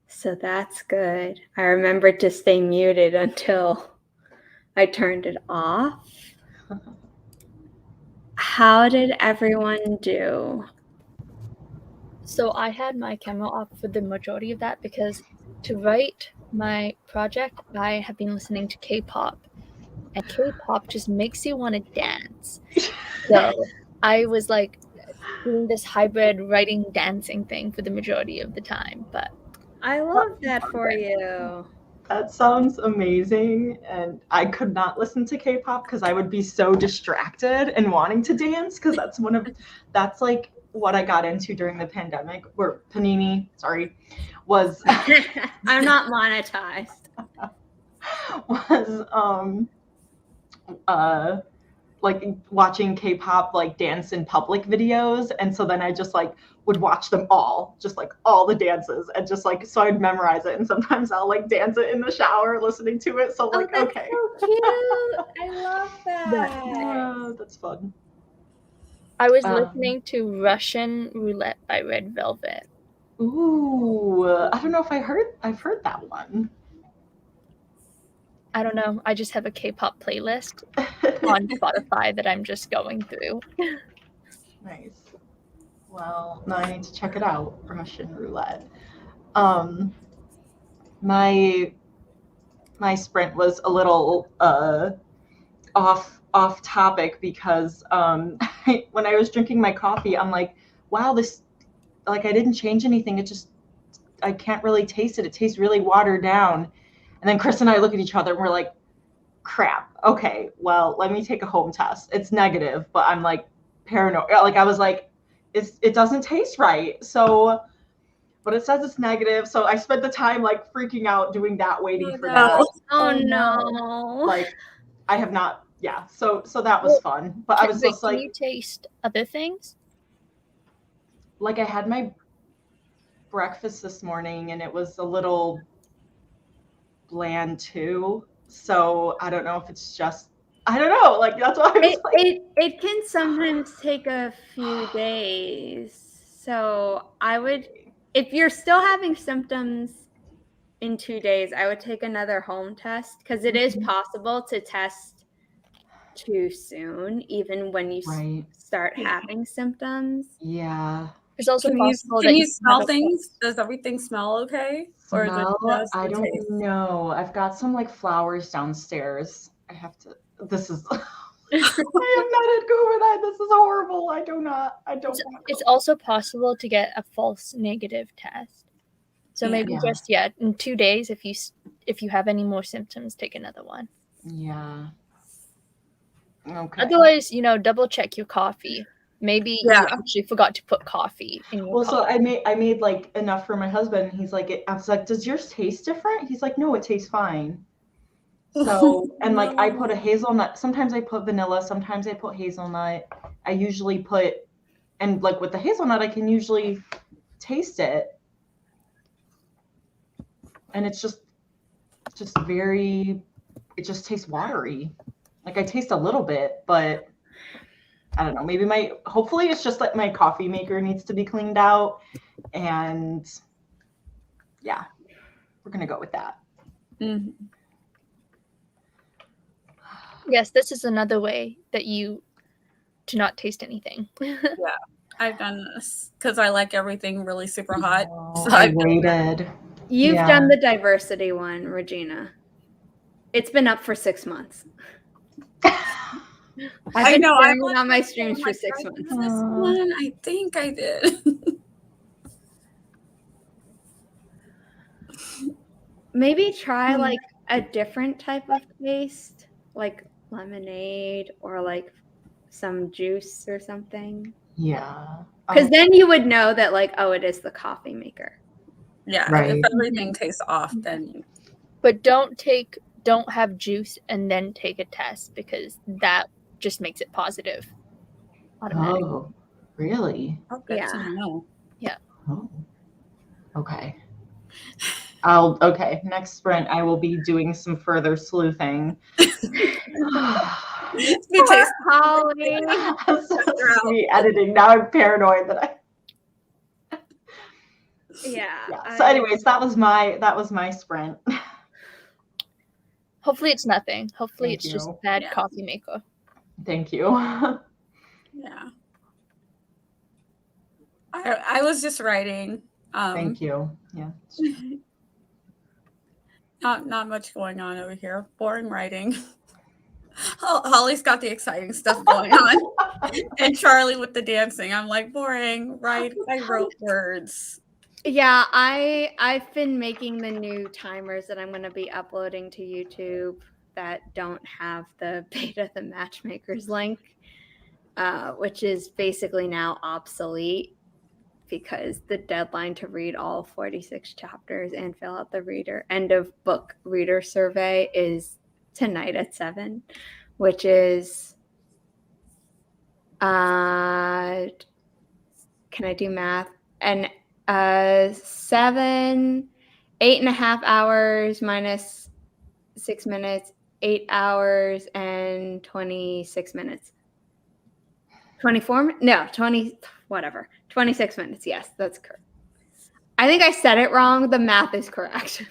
So that's good. I remembered to stay muted until I turned it off. How did everyone do? So I had my camera off for the majority of that because to write my project, I have been listening to K-pop. And K-pop just makes you want to dance. So I was like doing this hybrid writing dancing thing for the majority of the time. But I love that for you. That sounds amazing, and I could not listen to K-pop because I would be so distracted and wanting to dance, because that's like what I got into during the pandemic, where Panini, was I'm not monetized. was like watching K-pop like dance in public videos, and so then I just like would watch them all, just like all the dances, and just like so I'd memorize it, and sometimes I'll like dance it in the shower listening to it. So like, that's okay, so cute. I love that. oh, that's fun. I was listening to Russian Roulette by Red Velvet. Ooh, I don't know if I've heard that one. I don't know. I just have a K-pop playlist on Spotify that I'm just going through. Nice. Well, now I need to check it out. Russian Roulette. My sprint was a little off topic because when I was drinking my coffee, I'm like, wow, this, like, I didn't change anything. It just, I can't really taste it. It tastes really watered down. And then Chris and I look at each other and we're like, crap. Okay, well, let me take a home test. It's negative, but I'm like paranoid. Like, I was like, it doesn't taste right. So, but it says it's negative. So I spent the time like freaking out doing that, waiting for that. Oh no. Like, I have not, yeah. So that was fun. But I was just like, can you taste other things? Like, I had my breakfast this morning and it was a little bland too. So I don't know if it's just, I don't know. Like, that's why I was like, it can sometimes take a few days. So I would, if you're still having symptoms in 2 days, I would take another home test, because it is possible to test too soon, even when you start having symptoms. Yeah. It's also possible can you smell things? Does everything smell okay? Or is it just I don't taste? know. I've got some like flowers downstairs. I have to, this is, I am not at go over that. This is horrible. I don't It's also possible to get a false negative test. So maybe just, in 2 days, if you have any more symptoms, take another one. Yeah. Okay. Otherwise, double check your coffee. Maybe you actually forgot to put coffee in your coffee. So I made like enough for my husband. And he's like, I was like, does yours taste different? He's like, no, it tastes fine. So, and like I put a hazelnut. Sometimes I put vanilla. Sometimes I put hazelnut. I usually put, and like with the hazelnut, I can usually taste it. And it's just very, it just tastes watery. Like, I taste a little bit, but I don't know. Maybe hopefully it's just like my coffee maker needs to be cleaned out. And yeah, we're going to go with that. Mm-hmm. Yes, this is another way that you to not taste anything. Yeah, I've done this because I like everything really super hot. So I waited. You've done the diversity one, Regina. It's been up for 6 months. I've been on my streams for 6 months. This one, I think I did. Maybe try like a different type of taste, like lemonade or like some juice or something. Yeah. Because then you would know that like, oh, it is the coffee maker. Yeah. Right. If everything tastes off, then. But don't have juice and then take a test, because that just makes it positive automatically. Oh, really? Oh, good to know. Yeah. Oh. Okay. Next sprint I will be doing some further sleuthing. It's gonna taste Holly. That's so sweet editing. Now I'm paranoid that Yeah. So anyways, that was my sprint. Hopefully it's nothing. Hopefully Thank it's just you. bad Yeah. coffee maker. Thank you. Yeah. I was just writing. Thank you. Yeah. Not much going on over here. Boring writing. Holly's got the exciting stuff going on. And Charlie with the dancing. I'm like, boring, right? I wrote words. Yeah, I've been making the new timers that I'm going to be uploading to YouTube that don't have the Beta the Matchmakers link, which is basically now obsolete because the deadline to read all 46 chapters and fill out the end of book reader survey is tonight at 7, which is can I do math? And 7, 8.5 hours minus 6 minutes, 8 hours and 26 minutes. 24? No, 20, whatever. 26 minutes. Yes, that's correct. I think I said it wrong. The math is correct.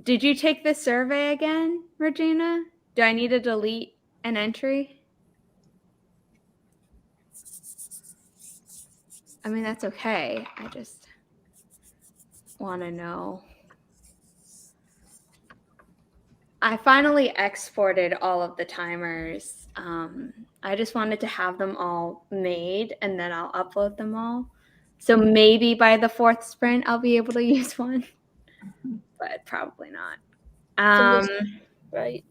Did you take the survey again, Regina? Do I need to delete an entry? I mean, that's okay. I just want to know. I finally exported all of the timers. I just wanted to have them all made and then I'll upload them all. So maybe by the 4th sprint, I'll be able to use one, but probably not. Right.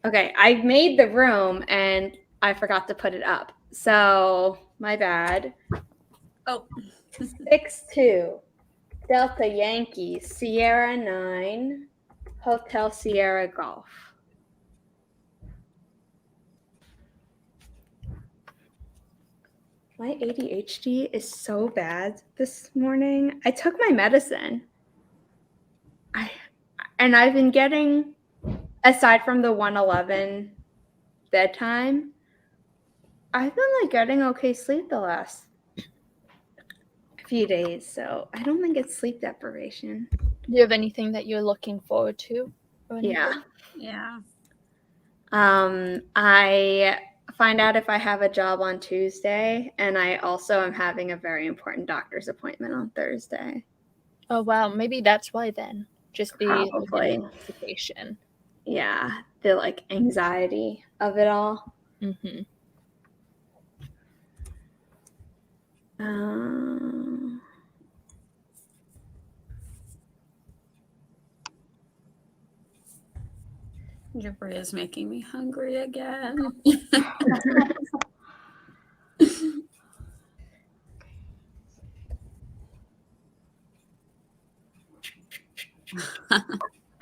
Okay, I made the room and I forgot to put it up. So my bad. Oh. 6-2, Delta Yankee, Sierra 9, Hotel Sierra Golf. My ADHD is so bad this morning. I took my medicine. I've been getting, aside from the 1:11 bedtime, I've been like getting okay sleep the last few days, so I don't think it's sleep deprivation. Do you have anything that you're looking forward to? Yeah. I find out if I have a job on Tuesday, and I also am having a very important doctor's appointment on Thursday. Oh wow, maybe that's why then. Just the Probably. anticipation. Yeah, the like anxiety of it all. Mm-hmm. Jabri is making me hungry again.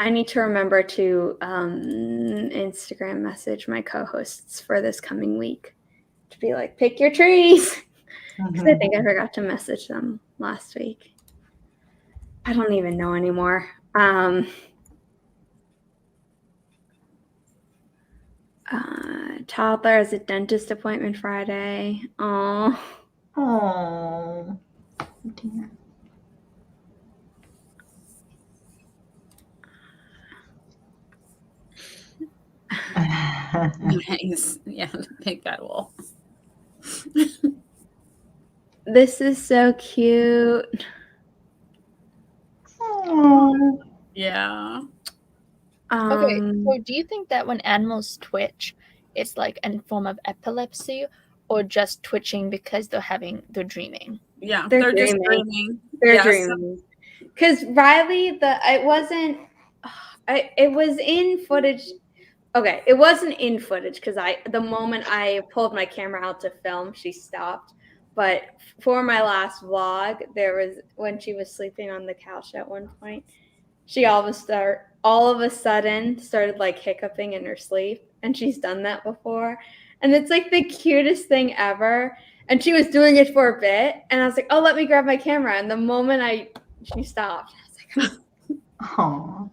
I need to remember to Instagram message my co-hosts for this coming week to be like, pick your trees. Because I think I forgot to message them last week. I don't even know anymore. Toddler has a dentist appointment Friday. Oh. Dear. Nice. Yeah, make that wall. This is so cute. Aww. Yeah. Okay, so do you think that when animals twitch, it's like a form of epilepsy, or just twitching because they're dreaming? Yeah, They're just dreaming. dreaming. They're Yes. dreaming. Because Riley, it was in footage. Okay, it wasn't in footage because the moment I pulled my camera out to film, she stopped. But for my last vlog, there was when she was sleeping on the couch at one point, she all of a sudden started like hiccuping in her sleep, and she's done that before. And it's like the cutest thing ever. And she was doing it for a bit, and I was like, "Oh, let me grab my camera." And the moment she stopped, I was like, Aww.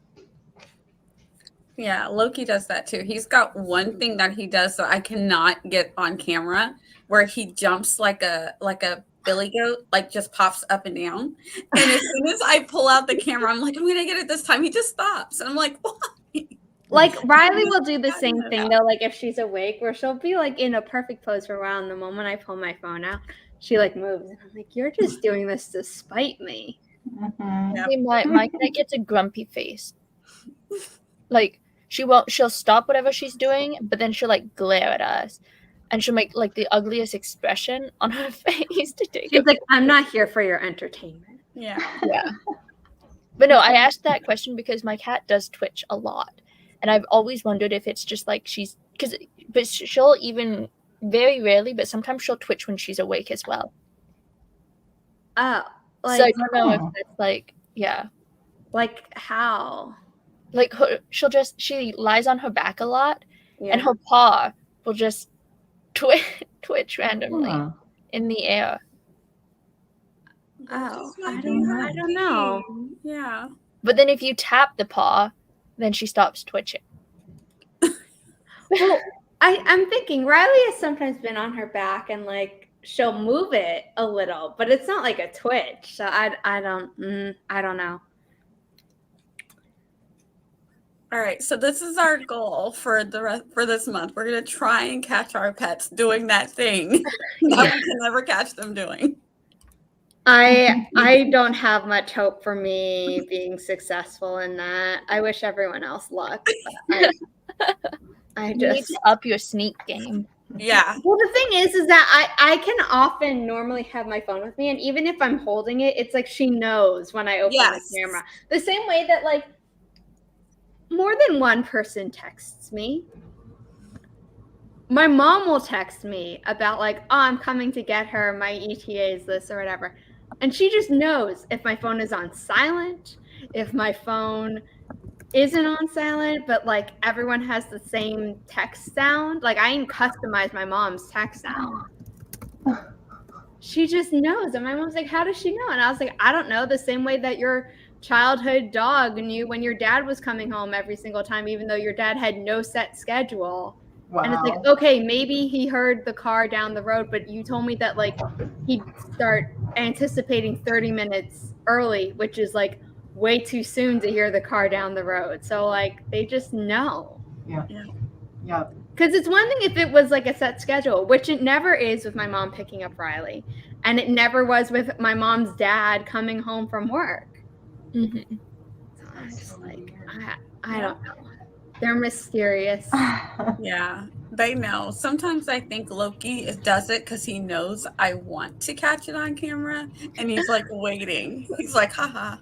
Yeah, Loki does that too. He's got one thing that he does that I cannot get on camera, where he jumps like a billy goat, like just pops up and down. And as soon as I pull out the camera, I'm like, I'm gonna get it this time. He just stops, and I'm like, why? Like Riley will do the same thing though, like if she's awake, where she'll be like in a perfect pose for a while, and the moment I pull my phone out, she like moves, and I'm like, you're just doing this to spite me. Mhm. Yep. See, my cat gets a grumpy face. Like she'll stop whatever she's doing, but then she'll like glare at us, and she'll make like the ugliest expression on her face to take She's it. like, I'm not here for your entertainment. Yeah. Yeah. But no, I asked that question because my cat does twitch a lot, and I've always wondered if it's just like but she'll even very rarely, but sometimes she'll twitch when she's awake as well. Oh, So I like don't know if that's like, yeah. like how? Like she lies on her back a lot, Yeah. and her paw will just twitch randomly Huh. in the air. Oh, Just might I be don't her know. I don't know. thing. Yeah. But then if you tap the paw, then she stops twitching. Well, I'm thinking Riley has sometimes been on her back and like she'll move it a little, but it's not like a twitch. So I don't know. All right, so this is our goal for this month. We're gonna try and catch our pets doing that thing that we can never catch them doing. I don't have much hope for me being successful in that. I wish everyone else luck. But I You need just to up your sneak game. Yeah. well, the thing is that I can often normally have my phone with me, and even if I'm holding it, it's like she knows when I open Yes. the camera. The same way that like more than one person texts me. My mom will text me about like, oh, I'm coming to get her, my ETA is this or whatever. And she just knows if my phone is on silent, if my phone isn't on silent, but like everyone has the same text sound. Like I can customize my mom's text sound. She just knows. And my mom's like, how does she know? And I was like, I don't know. The same way that your childhood dog knew when your dad was coming home every single time, even though your dad had no set schedule. Wow. And it's like, okay, maybe he heard the car down the road, but you told me that like he'd start anticipating 30 minutes early, which is like way too soon to hear the car down the road. So like they just know. Yeah. Because it's one thing if it was like a set schedule, which it never is with my mom picking up Riley. And it never was with my mom's dad coming home from work. Mm-hmm. So I'm just like, I don't know. They're mysterious. Yeah, they know. Sometimes I think Loki does it because he knows I want to catch it on camera, and he's like waiting. He's like, haha.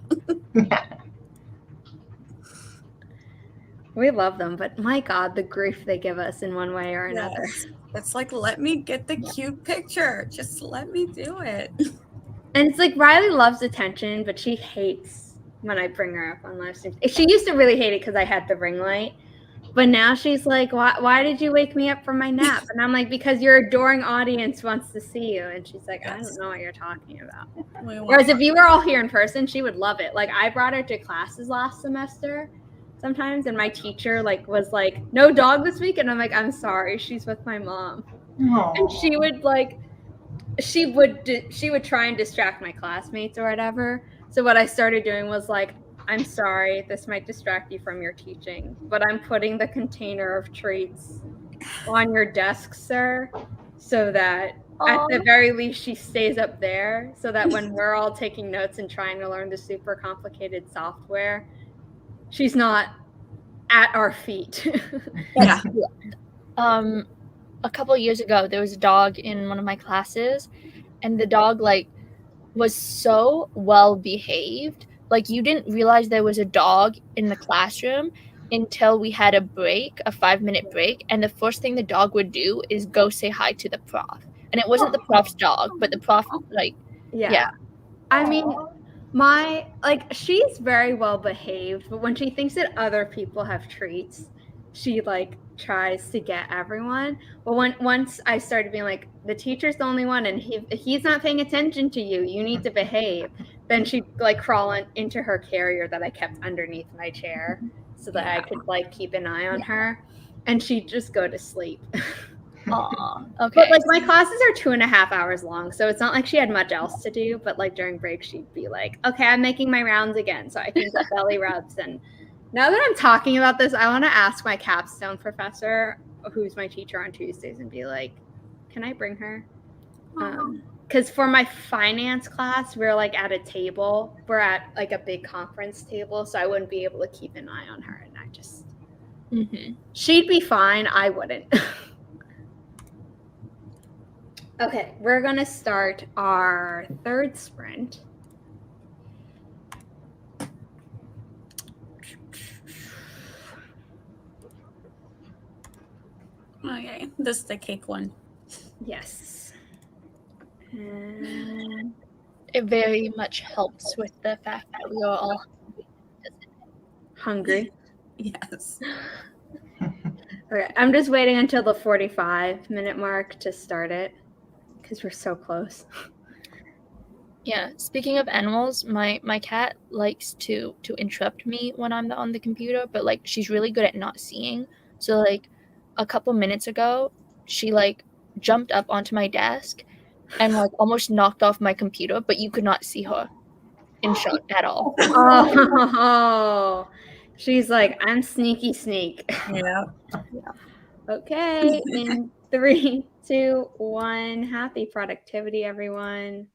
We love them, but my God, the grief they give us in one way or another. Yes. It's like, let me get the cute picture. Just let me do it. And it's like Riley loves attention, but she hates when I bring her up on live streams. She used to really hate it because I had the ring light. But now she's like, why did you wake me up from my nap? And I'm like, because your adoring audience wants to see you. And she's like, I don't know what you're talking about. Whereas if you were all here in person, she would love it. Like I brought her to classes last semester sometimes, and my teacher like was like, no dog this week. And I'm like, I'm sorry, she's with my mom. Aww. And she would like, she would try and distract my classmates or whatever. So what I started doing was like, I'm sorry, this might distract you from your teaching, but I'm putting the container of treats on your desk, sir, so that at the very least she stays up there, so that when we're all taking notes and trying to learn the super complicated software, she's not at our feet. Yeah. A couple of years ago, there was a dog in one of my classes, and the dog like was so well behaved. Like you didn't realize there was a dog in the classroom until we had a break, a 5-minute break. And the first thing the dog would do is go say hi to the prof. And it wasn't the prof's dog, but the prof, like, yeah. I mean, she's very well behaved, but when she thinks that other people have treats, she like tries to get everyone. But once I started being like, the teacher's the only one, and he's not paying attention to you, you need to behave, then she'd like crawl into her carrier that I kept underneath my chair so that I could like keep an eye on her, and she'd just go to sleep. Aw, okay. But like my classes are 2.5 hours long, so it's not like she had much else to do. But like during break, she'd be like, "Okay, I'm making my rounds again." So I think the belly rubs. And now that I'm talking about this, I want to ask my capstone professor, who's my teacher on Tuesdays, and be like, "Can I bring her?" Because for my finance class, we're like at a table. We're at like a big conference table, so I wouldn't be able to keep an eye on her. And I just, she'd be fine. I wouldn't. Okay, we're going to start our third sprint. Okay, this is the cake one. Yes. And It very much helps with the fact that we are all hungry. Yes. Okay, I'm just waiting until the 45-minute mark to start it because we're so close. Yeah, speaking of animals, my cat likes to interrupt me when I'm on the computer, but like she's really good at not seeing. So like a couple minutes ago, she like jumped up onto my desk and like almost knocked off my computer, but you could not see her in shot at all. Oh, she's like, I'm sneaky sneak. Yeah. Okay, in 3, 2, 1. Happy productivity, everyone.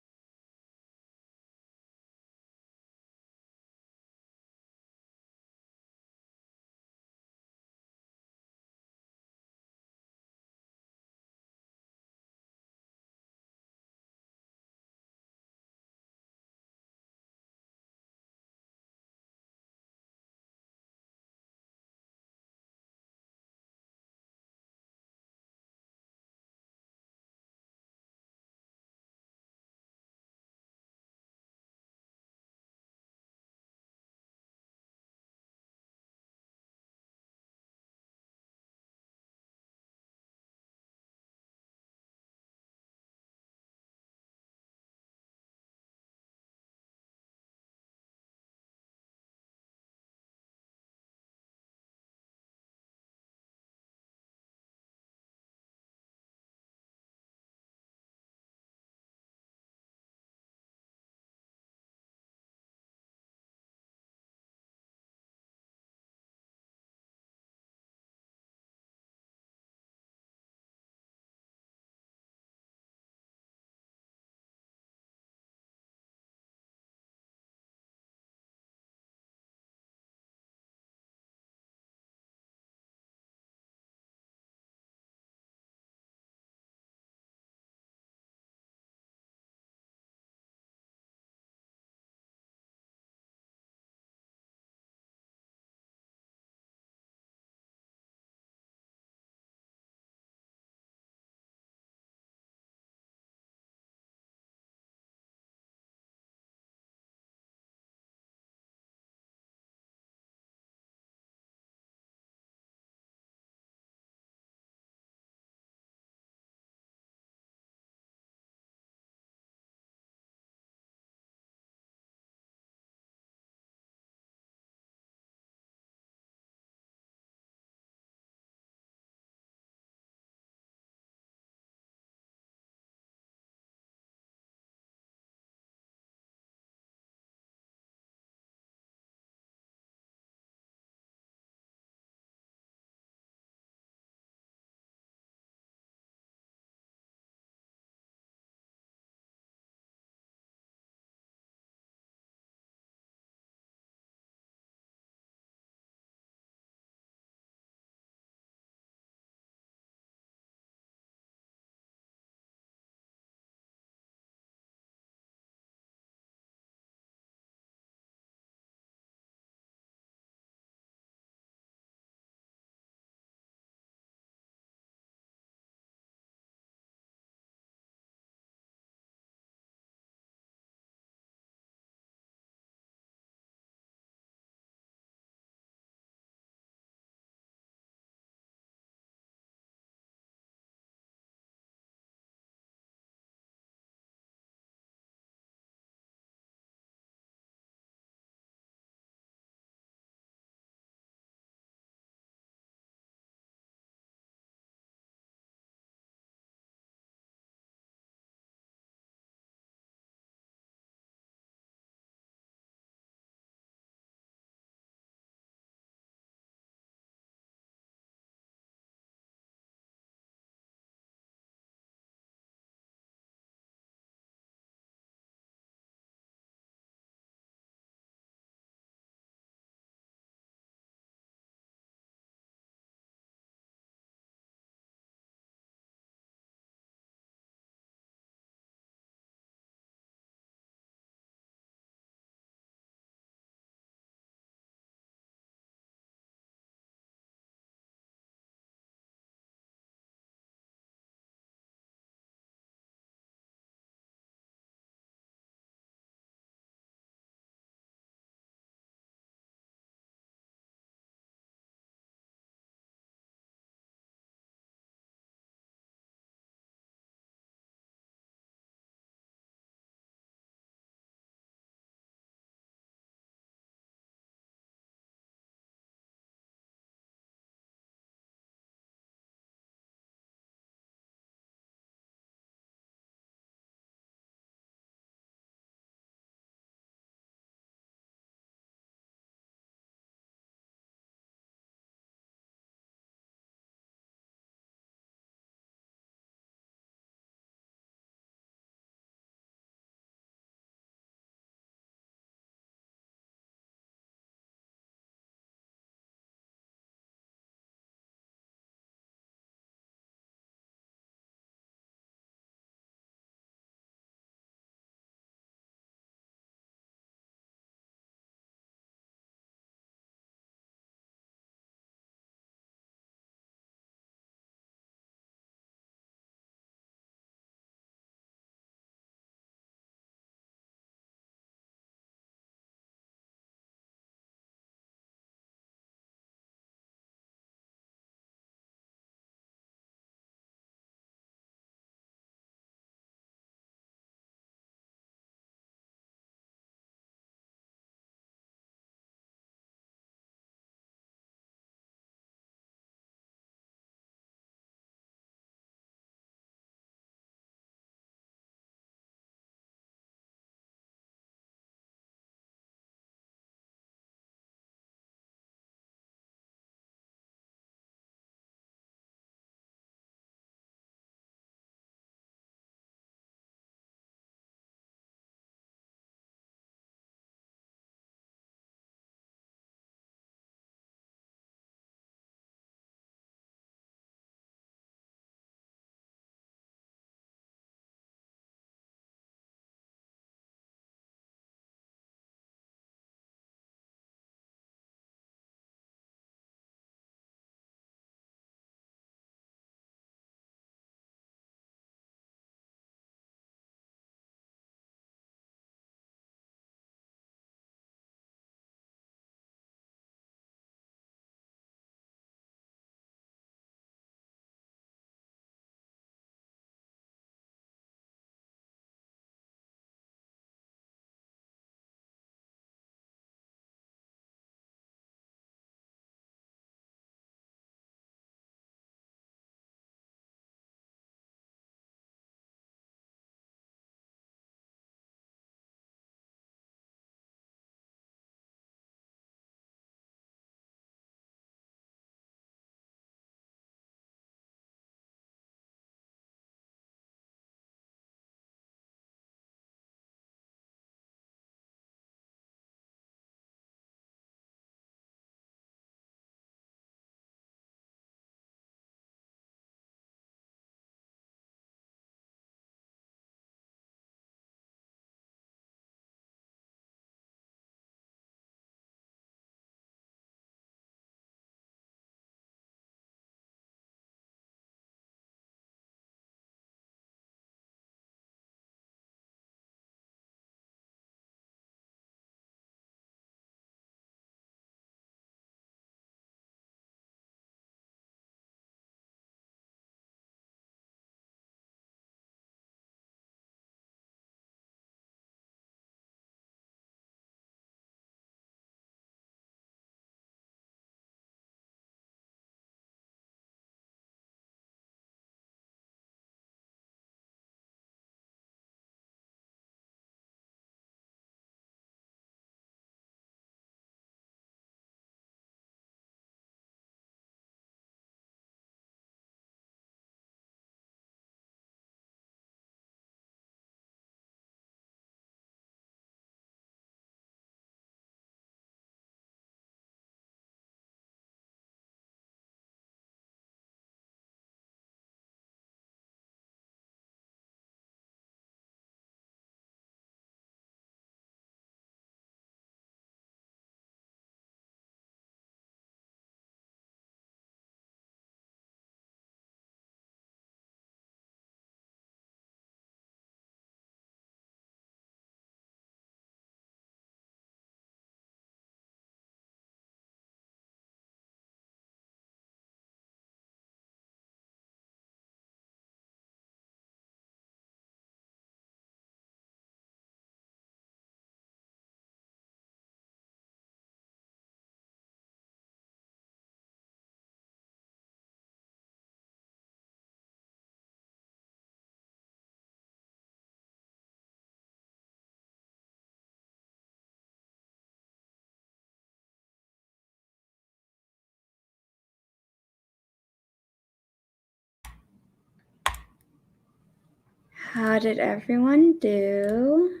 How did everyone do?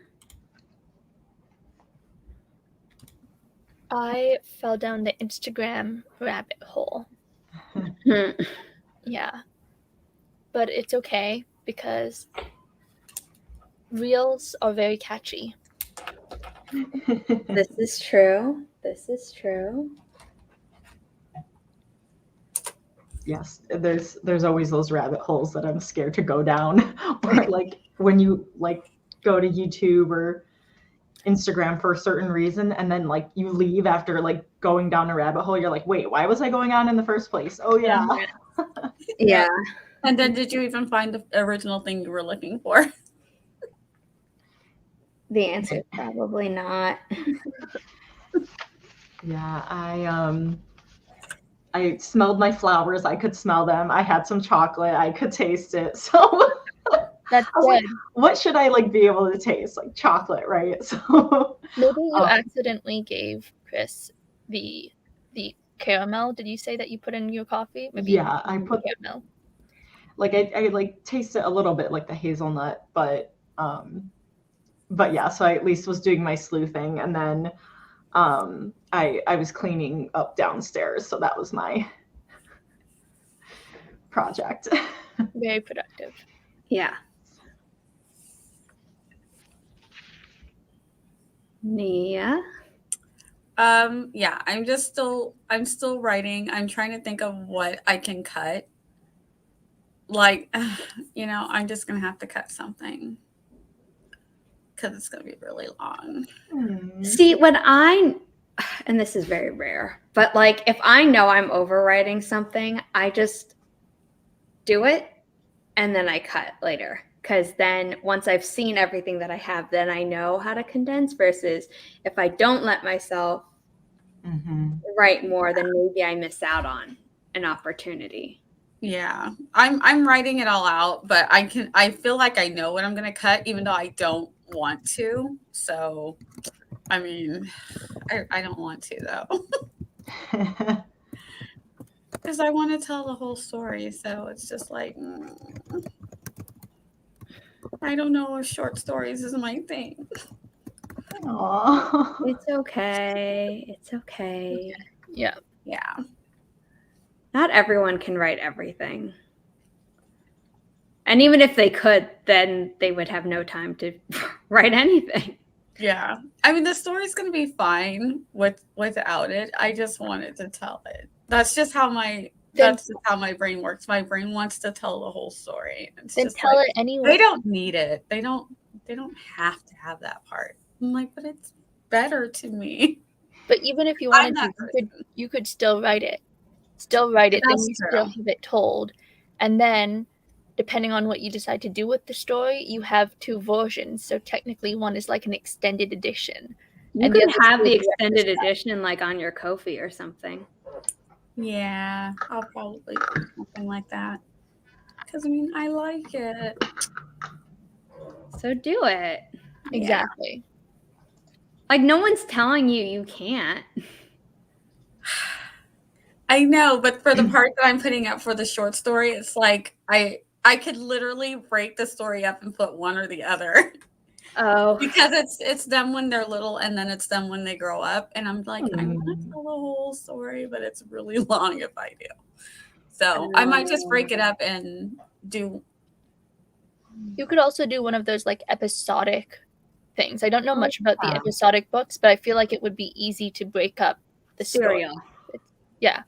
I fell down the Instagram rabbit hole. Hmm. Yeah. But it's okay because reels are very catchy. This is true. This is true. Yes, there's always those rabbit holes that I'm scared to go down. Or like when you like go to YouTube or Instagram for a certain reason and then like you leave after like going down a rabbit hole, you're like, wait, why was I going on in the first place? Oh yeah. Yeah. And then did you even find the original thing you were looking for? The answer is probably not. Yeah, I smelled my flowers. I could smell them. I had some chocolate. I could taste it. So That's I was like, good. what should I like be able to taste? Like chocolate, right? So Maybe you accidentally gave Chris the caramel. Did you say that you put in your coffee? Maybe yeah, I put caramel. like I like tasted a little bit like the hazelnut, but yeah, so I at least was doing my sleuthing, and then I was cleaning up downstairs, so that was my project. Very productive. Yeah. Nia? Yeah, I'm still writing. I'm trying to think of what I can cut. Like, I'm just gonna have to cut something because it's gonna be really long. See, and this is very rare, but like if I know I'm overwriting something, I just do it and then I cut later. Because then once I've seen everything that I have, then I know how to condense, versus if I don't let myself write more, then maybe I miss out on an opportunity. Yeah, I'm writing it all out, but I feel like I know what I'm gonna cut, even though I don't want to. So, I mean, I don't want to though, because I want to tell the whole story. So it's just like, I don't know if short stories is my thing. Aww. It's okay. It's okay. Yeah. Yeah. Not everyone can write everything. And even if they could, then they would have no time to write anything. Yeah. I mean, the story's going to be fine without it. I just wanted to tell it. That's just how my brain works. My brain wants to tell the whole story. It's Then just tell like, it anyway. They don't need it. They don't have to have that part. I'm like, but it's better to me. But even if you wanted to, you could still write it. Still write it, then you still have it told. And then, depending on what you decide to do with the story, you have two versions. So technically, one is like an extended edition. You could have the extended edition like on your Ko-fi or something. Yeah, I'll probably do something like that. Because, I mean, I like it. So do it. Exactly. Like, no one's telling you can't. I know, but for the part that I'm putting up for the short story, it's like I could literally break the story up and put one or the other. Oh. Because it's them when they're little and then it's them when they grow up. And I'm like, I want to tell the whole story, but it's really long if I do. So I might just break it up and do. You could also do one of those like episodic things. I don't know much about the episodic books, but I feel like it would be easy to break up the serial. Yeah.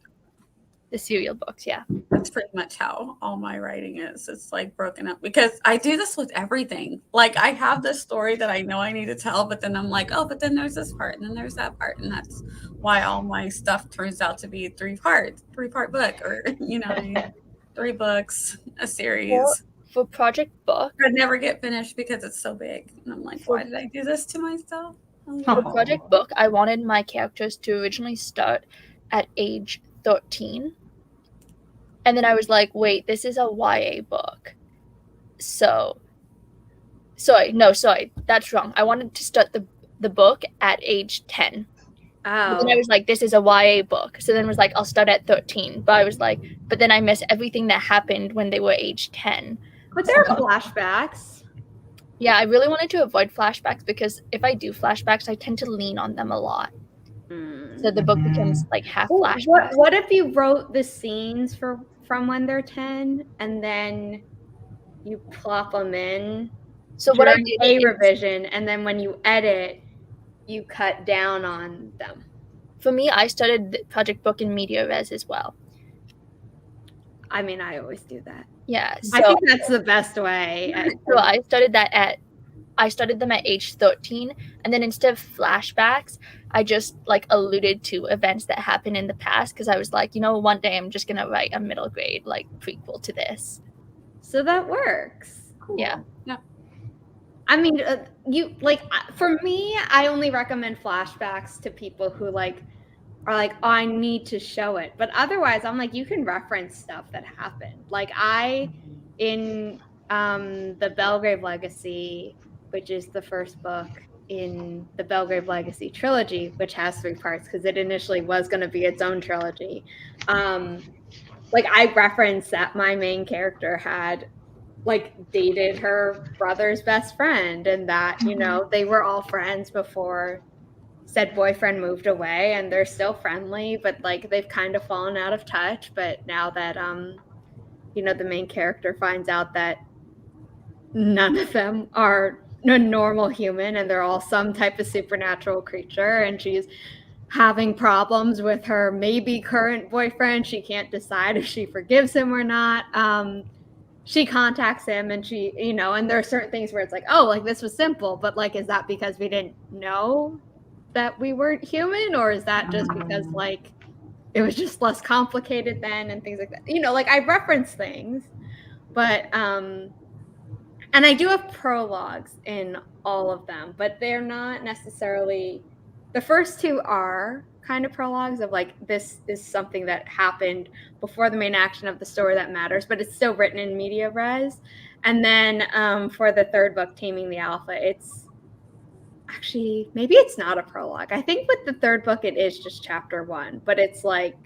The serial books, yeah. That's pretty much how all my writing is. It's like broken up because I do this with everything. Like I have this story that I know I need to tell, but then I'm like, oh, but then there's this part and then there's that part. And that's why all my stuff turns out to be three-part book or, 3 books, a series. For Project Book. I'd never get finished because it's so big. And I'm like, why did I do this to myself? For Project Book, I wanted my characters to originally start at age 13. And then I was like, wait, this is a YA book. Sorry, that's wrong. I wanted to start the book at age 10. But then I was like, this is a YA book. So then I was like, I'll start at 13. But I was like, but then I miss everything that happened when they were age 10. But there are flashbacks. Yeah, I really wanted to avoid flashbacks because if I do flashbacks, I tend to lean on them a lot. So the book becomes like half Well, flashback. what if you wrote the scenes from when they're 10 and then you plop them in So what I during did a is, revision, and then when you edit, you cut down on them? for me, I started the project book in media res as well. I mean, I always do that. Yeah, I so think that's the best way. so I started them at age 13, and then instead of flashbacks, I just like alluded to events that happened in the past because I was like, one day I'm just gonna write a middle grade like prequel to this. So that works. Cool. Yeah. I mean, for me, I only recommend flashbacks to people who like are like, oh, I need to show it. But otherwise, I'm like, you can reference stuff that happened. Like in the Belgrave Legacy, which is the first book in the Belgrave Legacy trilogy, which has 3 parts because it initially was going to be its own trilogy. Like I referenced that my main character had like dated her brother's best friend, and that they were all friends before said boyfriend moved away, and they're still friendly, but like they've kind of fallen out of touch. But now that the main character finds out that none of them are a normal human and they're all some type of supernatural creature, and she's having problems with her maybe current boyfriend, she can't decide if she forgives him or not. She contacts him, and she, and there are certain things where it's like, oh, like this was simple, but like, is that because we didn't know that we weren't human, or is that just because like it was just less complicated then, and things like that? Like I reference things, but and I do have prologues in all of them, but they're not necessarily. The first 2 are kind of prologues of like, this is something that happened before the main action of the story that matters, but it's still written in media res. And then for the 3rd book, Taming the Alpha, it's actually, maybe it's not a prologue. I think with the 3rd book, it is just chapter 1, but it's like,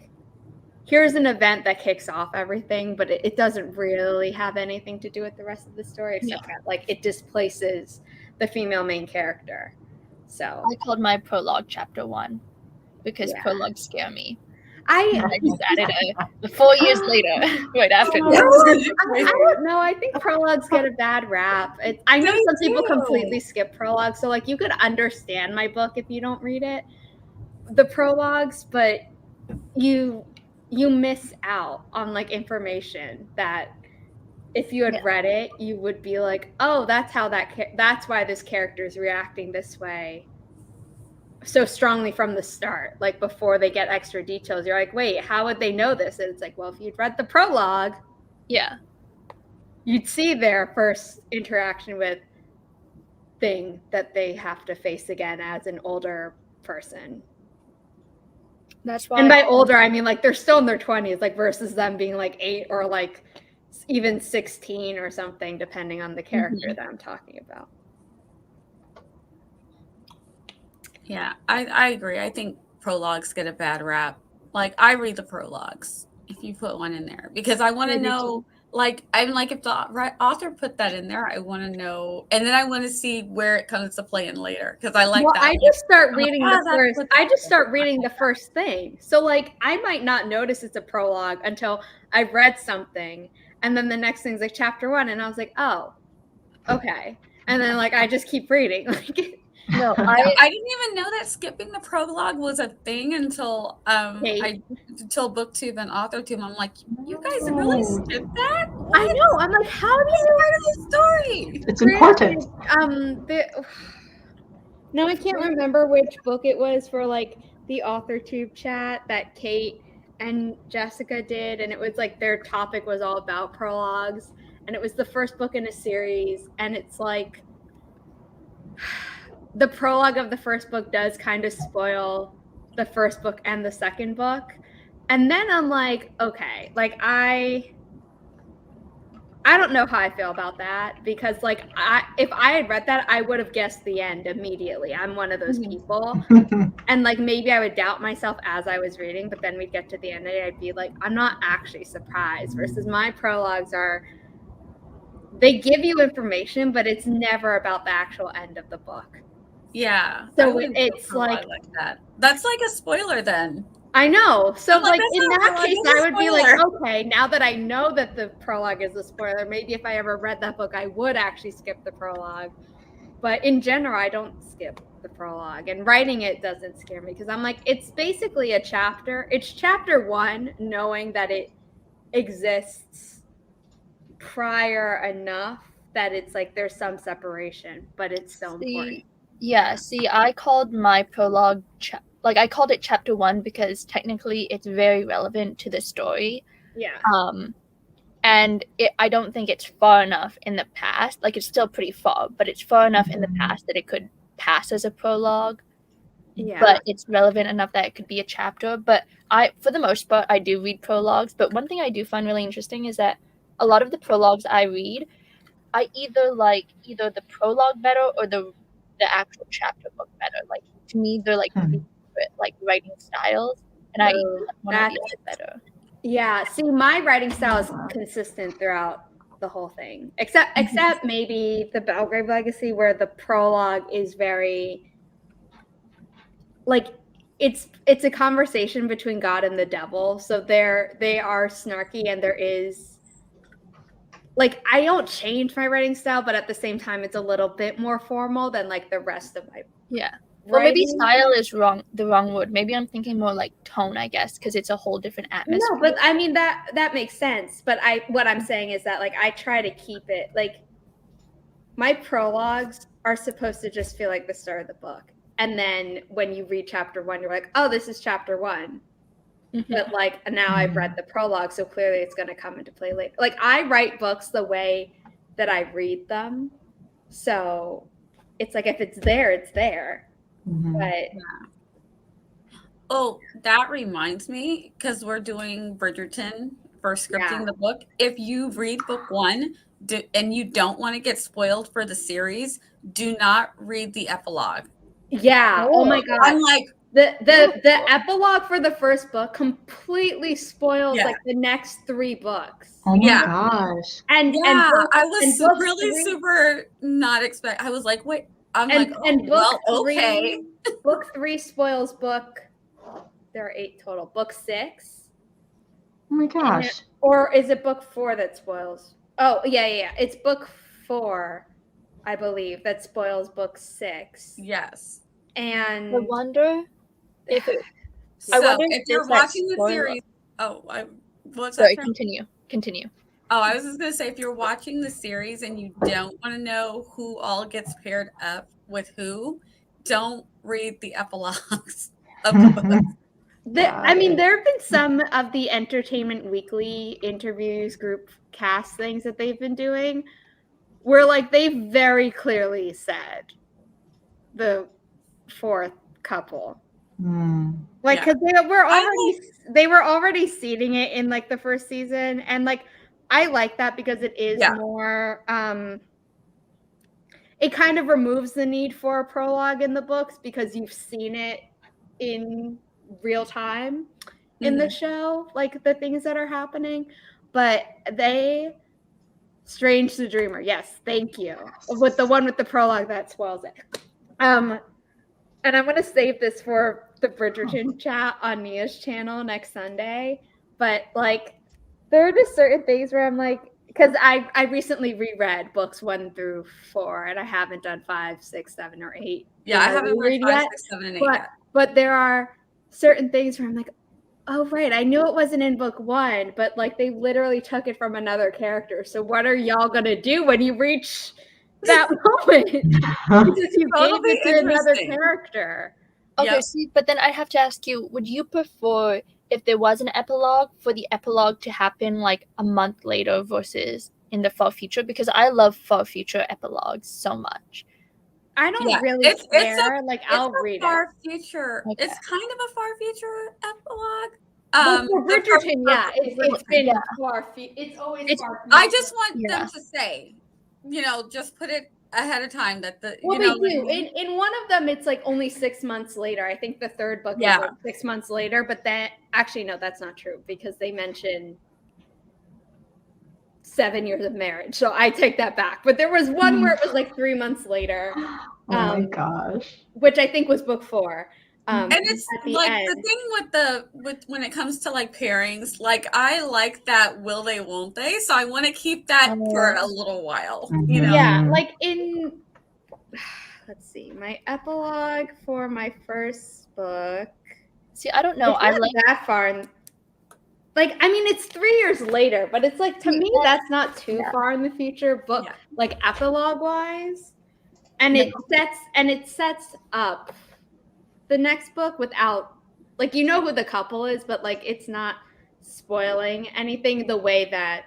here's an event that kicks off everything, but it doesn't really have anything to do with the rest of the story, except that like it displaces the female main character. So I called my prologue chapter 1 because prologues scare me. I just added a 4 years later, right after I don't know. I think prologues get a bad rap. I know some people completely skip prologues, so like you could understand my book if you don't read it, the prologues, but you miss out on like information that if you had read it, you would be like, oh, that's how that's why this character is reacting this way so strongly from the start. Like before they get extra details, you're like, wait, how would they know this? And it's like, well, if you'd read the prologue, you'd see their first interaction with thing that they have to face again as an older person. That's why. And by older, I mean like they're still in their 20s, like versus them being like 8 or like even 16 or something, depending on the character that I'm talking about. Yeah, I agree. I think prologues get a bad rap. Like I read the prologues if you put one in there, because I want to know. Like I'm like, if the author put that in there, I want to know, and then I want to see where it comes to play in later, because I like that. I just start reading the first thing. So like I might not notice it's a prologue until I've read something, and then the next thing's like chapter 1, and I was like, oh, okay, and then like I just keep reading. Like no, I didn't even know that skipping the prologue was a thing until until BookTube and AuthorTube. I'm like, you guys really skipped that? What? I know. I'm like, how do you part of the story? It's important. No, I can't remember which book it was for like the AuthorTube chat that Kate and Jessica did, and it was like their topic was all about prologues, and it was the first book in a series, and it's like the prologue of the first book does kind of spoil the first book and the second book. And then I'm like, okay, like I don't know how I feel about that, because like if I had read that, I would have guessed the end immediately. I'm one of those people. And like maybe I would doubt myself as I was reading, but then we'd get to the end of it, I'd be like, I'm not actually surprised, versus my prologues are they give you information, but it's never about the actual end of the book. Yeah. So it's like that. That's like a spoiler then. I know. So I'm like, like in that prologue, case, it's a I would be like, spoiler. okay, now that I know that the prologue is a spoiler, maybe if I ever read that book, I would actually skip the prologue. But in general, I don't skip the prologue, and writing it doesn't scare me because I'm like, it's basically a chapter. It's chapter 1, knowing that it exists prior enough that it's like there's some separation, but it's still important. Yeah, see, I called my prologue I called it chapter 1 because technically it's very relevant to the story. Yeah. And I don't think it's far enough in the past. Like, it's still pretty far, but it's far enough in the past that it could pass as a prologue. Yeah. But it's relevant enough that it could be a chapter. But for the most part, I do read prologues. But one thing I do find really interesting is that a lot of the prologues I read, I either like the prologue better or the actual chapter book better. Like, to me, they're like two different, like, writing styles, and I either like one or the other better. Yeah, see, my writing style is consistent throughout the whole thing, except maybe the Belgrave Legacy, where the prologue is very like it's a conversation between God and the devil. So they are snarky, and there is like, I don't change my writing style, but at the same time, it's a little bit more formal than like the rest of my Well, maybe style is the wrong word. Maybe I'm thinking more like tone, I guess, because it's a whole different atmosphere. No, but I mean that makes sense. But what I'm saying is that like I try to keep it like my prologues are supposed to just feel like the start of the book, and then when you read chapter 1, you're like, oh, this is chapter 1. But like now I've read the prologue, so clearly it's going to come into play later. Like, I write books the way that I read them, so it's like if it's there, it's there. But oh, that reminds me, because we're doing Bridgerton for scripting the book. If you read book 1 and you don't want to get spoiled for the series, do not read the epilogue. Yeah. Oh my God. I'm like, the epilogue for the first book completely spoils like the next 3 books. Oh my gosh. And I was really super not expect. I was like, wait. I'm like, book 3, book 3 spoils book. There are 8 total. Book 6. Oh my gosh. Or is it book 4 that spoils? Oh yeah. It's book 4, I believe, that spoils book 6. Yes. And I wonder if you're watching the series. Sorry, continue. Oh, I was just going to say, if you're watching the series and you don't want to know who all gets paired up with who, don't read the epilogues of the book. I mean, there have been some of the Entertainment Weekly interviews, group cast things that they've been doing where like they very clearly said the 4th couple. Like, because they were already seeding it in like the first season, and like I like that because it is more it kind of removes the need for a prologue in the books because you've seen it in real time in the show, like the things that are happening. But Strange the Dreamer, yes, thank you. With the one with the prologue that spoils it. And I'm gonna save this for the Bridgerton chat on Mia's channel next Sunday. But like, there are just certain things where I'm like, because I recently reread books 1 through 4, and I haven't done 5, 6, 7, or 8. Yeah, I haven't read 5, 6, 7, and 8 yet. But there are certain things where I'm like, oh right, I knew it wasn't in book 1, but like they literally took it from another character. So what are y'all gonna do when you reach that moment? Because you gave it to another character. Okay, see, but then I have to ask you, would you prefer, if there was an epilogue, for the epilogue to happen like a month later versus in the far future? Because I love far future epilogues so much. I don't really care. I'll read far future. Okay. It's kind of a far future epilogue. For Bridgerton, it's been far. It's always far. I just want them to say, just put it ahead of time that they do. In one of them, it's like only 6 months later. I think the third book is like 6 months later. But then, actually, no, that's not true because they mention 7 years of marriage. So I take that back. But there was one where it was like 3 months later. Oh my gosh. Which I think was book 4. And it's like the thing with when it comes to like pairings, like I like that will they, won't they? So I want to keep that for a little while, you know? Yeah, like let's see, my epilogue for my first book. See, I don't know. I like that far. Like, I mean, it's 3 years later, but it's like, to me, that's not too far in the future, book like epilogue wise. And it sets up the next book without, like, you know who the couple is, but like it's not spoiling anything the way that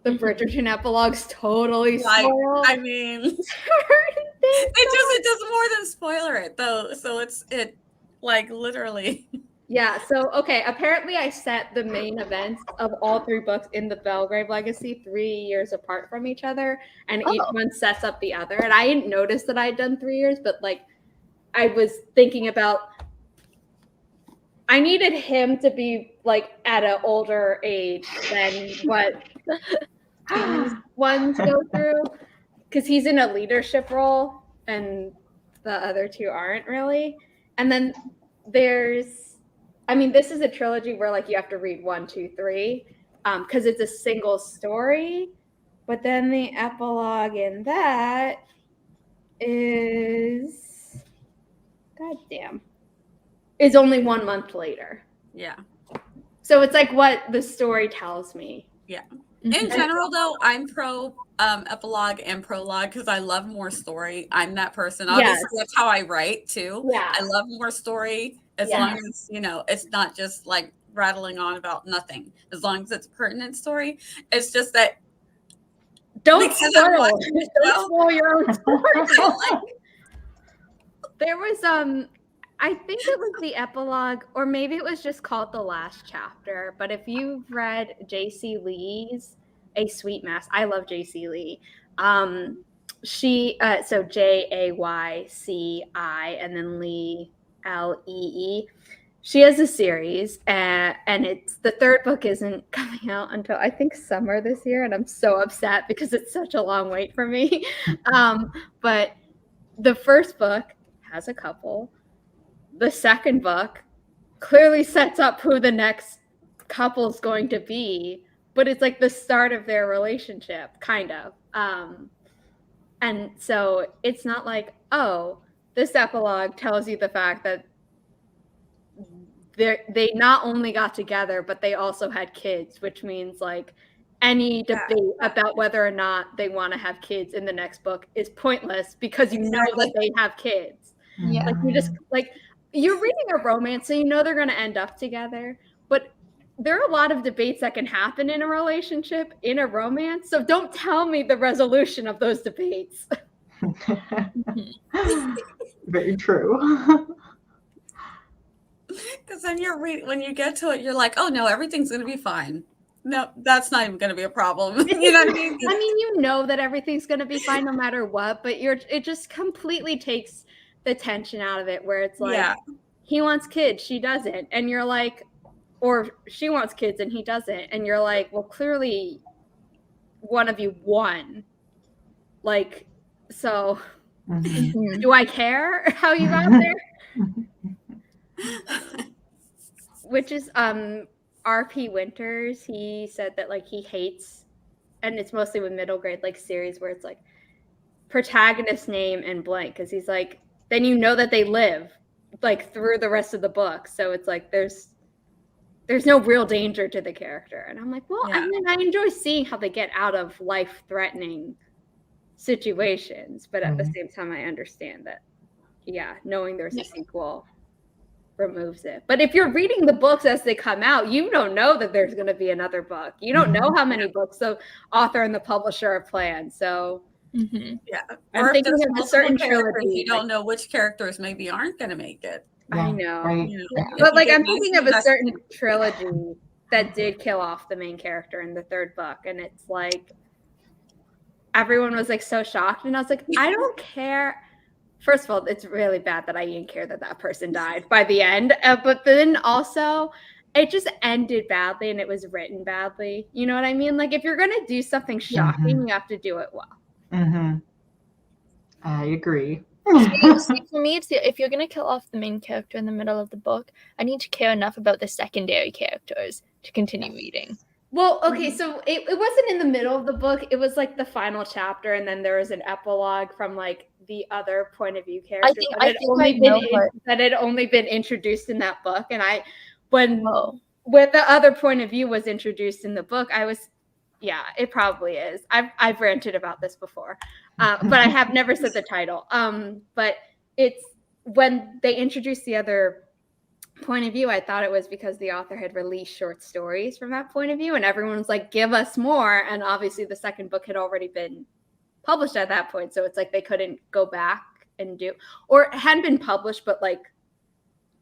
the Bridgerton epilogues totally spoil. I mean, it does more than spoiler it though. So it like literally. Yeah. So okay. Apparently, I set the main events of all 3 books in the Belgrave Legacy 3 years apart from each other, and each one sets up the other. And I didn't notice that I'd done 3 years, but like I was thinking about, I needed him to be like at an older age than what these ones go through, because he's in a leadership role and the other 2 aren't really. And then there's, I mean, this is a trilogy where like you have to read 1, 2, 3 because it's a single story. But then the epilogue in that is only 1 month later. Yeah. So it's like what the story tells me. Yeah. In general, though, I'm pro epilogue and prologue because I love more story. I'm that person. Obviously, that's how I write too. Yeah. I love more story as long as, you know, it's not just like rattling on about nothing. As long as it's a pertinent story. It's just that don't spoil your own story. There was I think it was the epilogue, or maybe it was just called The Last Chapter. But if you've read J.C. Lee's A Sweet Mass, I love J.C. Lee. She so Jayci and then Lee Lee. She has a series, and it's the 3rd book isn't coming out until I think summer this year, and I'm so upset because it's such a long wait for me. But the first book has a couple. The second book clearly sets up who the next couple's going to be, but it's like the start of their relationship, kind of. And so it's not like, oh, this epilogue tells you the fact that they not only got together, but they also had kids, which means like any debate about whether or not they want to have kids in the next book is pointless because you know that they have kids. Yeah. Like you just like, you're reading a romance, so you know they're going to end up together. But there are a lot of debates that can happen in a relationship, in a romance. So don't tell me the resolution of those debates. Very true. Because then when you get to it, you're like, oh no, everything's going to be fine. No, that's not even going to be a problem. You know what I mean? I mean, you know that everything's going to be fine no matter what, but it just completely takes the tension out of it, where it's like, he wants kids, she doesn't, and you're like, or she wants kids and he doesn't, and you're like, well, clearly one of you won. Like, so do I care how you got there? Which is R.P. Winters, he said that like he hates, and it's mostly with middle grade like series where it's like protagonist name and blank, because he's like, then you know that they live like through the rest of the book. So it's like there's no real danger to the character. And I'm like, well, I mean, I enjoy seeing how they get out of life-threatening situations, but at the same time, I understand that, knowing there's a sequel removes it. But if you're reading the books as they come out, you don't know that there's going to be another book. You don't know how many books the author and the publisher have planned. So or I'm thinking of a certain trilogy. You don't know which characters maybe aren't going to make it. I know. Right. But like I'm thinking of a certain trilogy that did kill off the main character in the 3rd book, and it's like everyone was like so shocked, and I was like, I don't care. First of all, it's really bad that I didn't care that person died by the end, but then also it just ended badly and it was written badly. You know what I mean? Like if you're gonna do something shocking, you have to do it well. Mm-hmm. I agree. See, for me, it's if you're gonna kill off the main character in the middle of the book, I need to care enough about the secondary characters to continue reading. Well, okay, so it wasn't in the middle of the book. It was like the final chapter, and then there was an epilogue from like the other point of view character that had only been introduced in that book. And when the other point of view was introduced in the book, I was, yeah, it probably is. I've ranted about this before, but I have never said the title. But it's when they introduced the other point of view, I thought it was because the author had released short stories from that point of view, and everyone was like, give us more. And obviously the second book had already been published at that point, so it's like they couldn't go back and do, or it hadn't been published, but like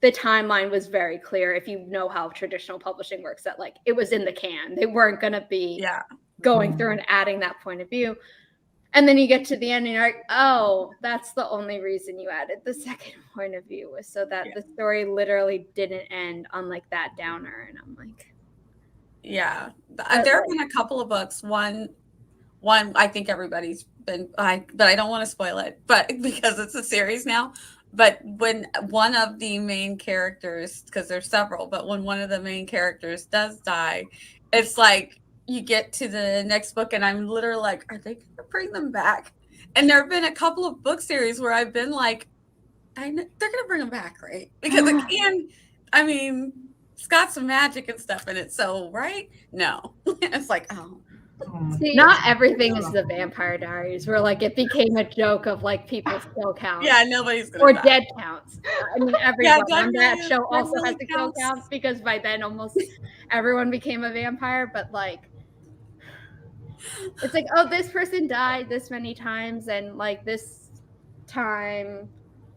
the timeline was very clear, if you know how traditional publishing works, that like it was in the can. They weren't going to be going through and adding that point of view. And then you get to the end and you're like, oh, that's the only reason you added the second point of view, was so that the story literally didn't end on like that downer. And I'm like, there have been a couple of books. One I think everybody's been, but I don't want to spoil it, but because it's a series now. But when one of the main characters, because there's several, but when one of the main characters does die, it's like you get to the next book and I'm literally like, are they going to bring them back? And there have been a couple of book series where I've been like, they're going to bring them back, right? Because it can, I mean, it's got some magic and stuff in it. So, right? No. It's like, oh. See, not everything is the Vampire Diaries, where like it became a joke of like people still count. Yeah, nobody's gonna or die. Dead counts. I mean, everyone on that show also has to kill counts, because by then almost everyone became a vampire. But like, it's like, oh, this person died this many times, and like this time,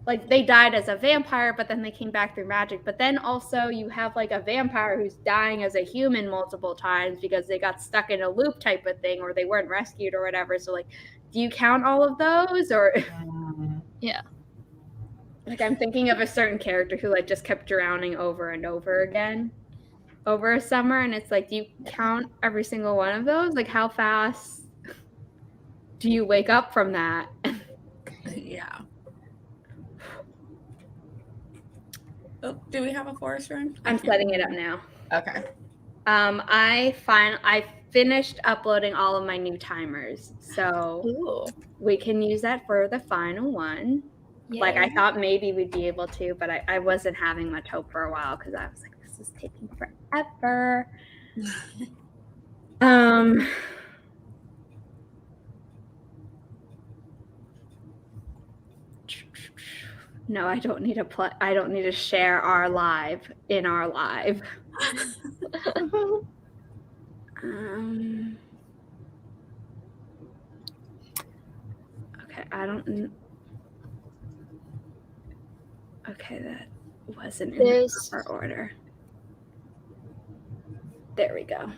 like they died as a vampire, but then they came back through magic. But then also you have like a vampire who's dying as a human multiple times because they got stuck in a loop type of thing, or they weren't rescued or whatever. So like, do you count all of those? Or yeah, like I'm thinking of a certain character who like just kept drowning over and over again over a summer, and it's like, do you count every single one of those? Like, how fast do you wake up from that? Yeah. Oh, do we have a forest room? I'm setting it up now. Okay. I finished uploading all of my new timers, so we can use that for the final one. Yay. Like I thought maybe we'd be able to, but I wasn't having much hope for a while because I was like, this is taking forever. No, I don't need I don't need to share our live in our live. Okay, I don't. Okay, that wasn't in the proper order. There we go.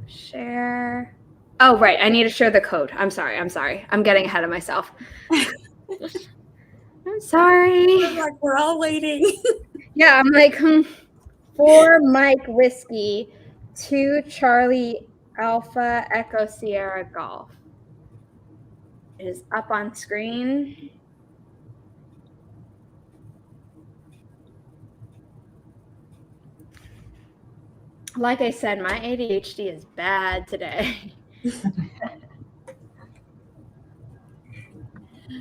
Share. Oh, right. I need to share the code. I'm sorry. I'm getting ahead of myself. I'm sorry. Like we're all waiting. Yeah, I'm like, 4 Mike Whiskey, 2 Charlie Alpha Echo Sierra Golf. It is up on screen. Like I said, my ADHD is bad today.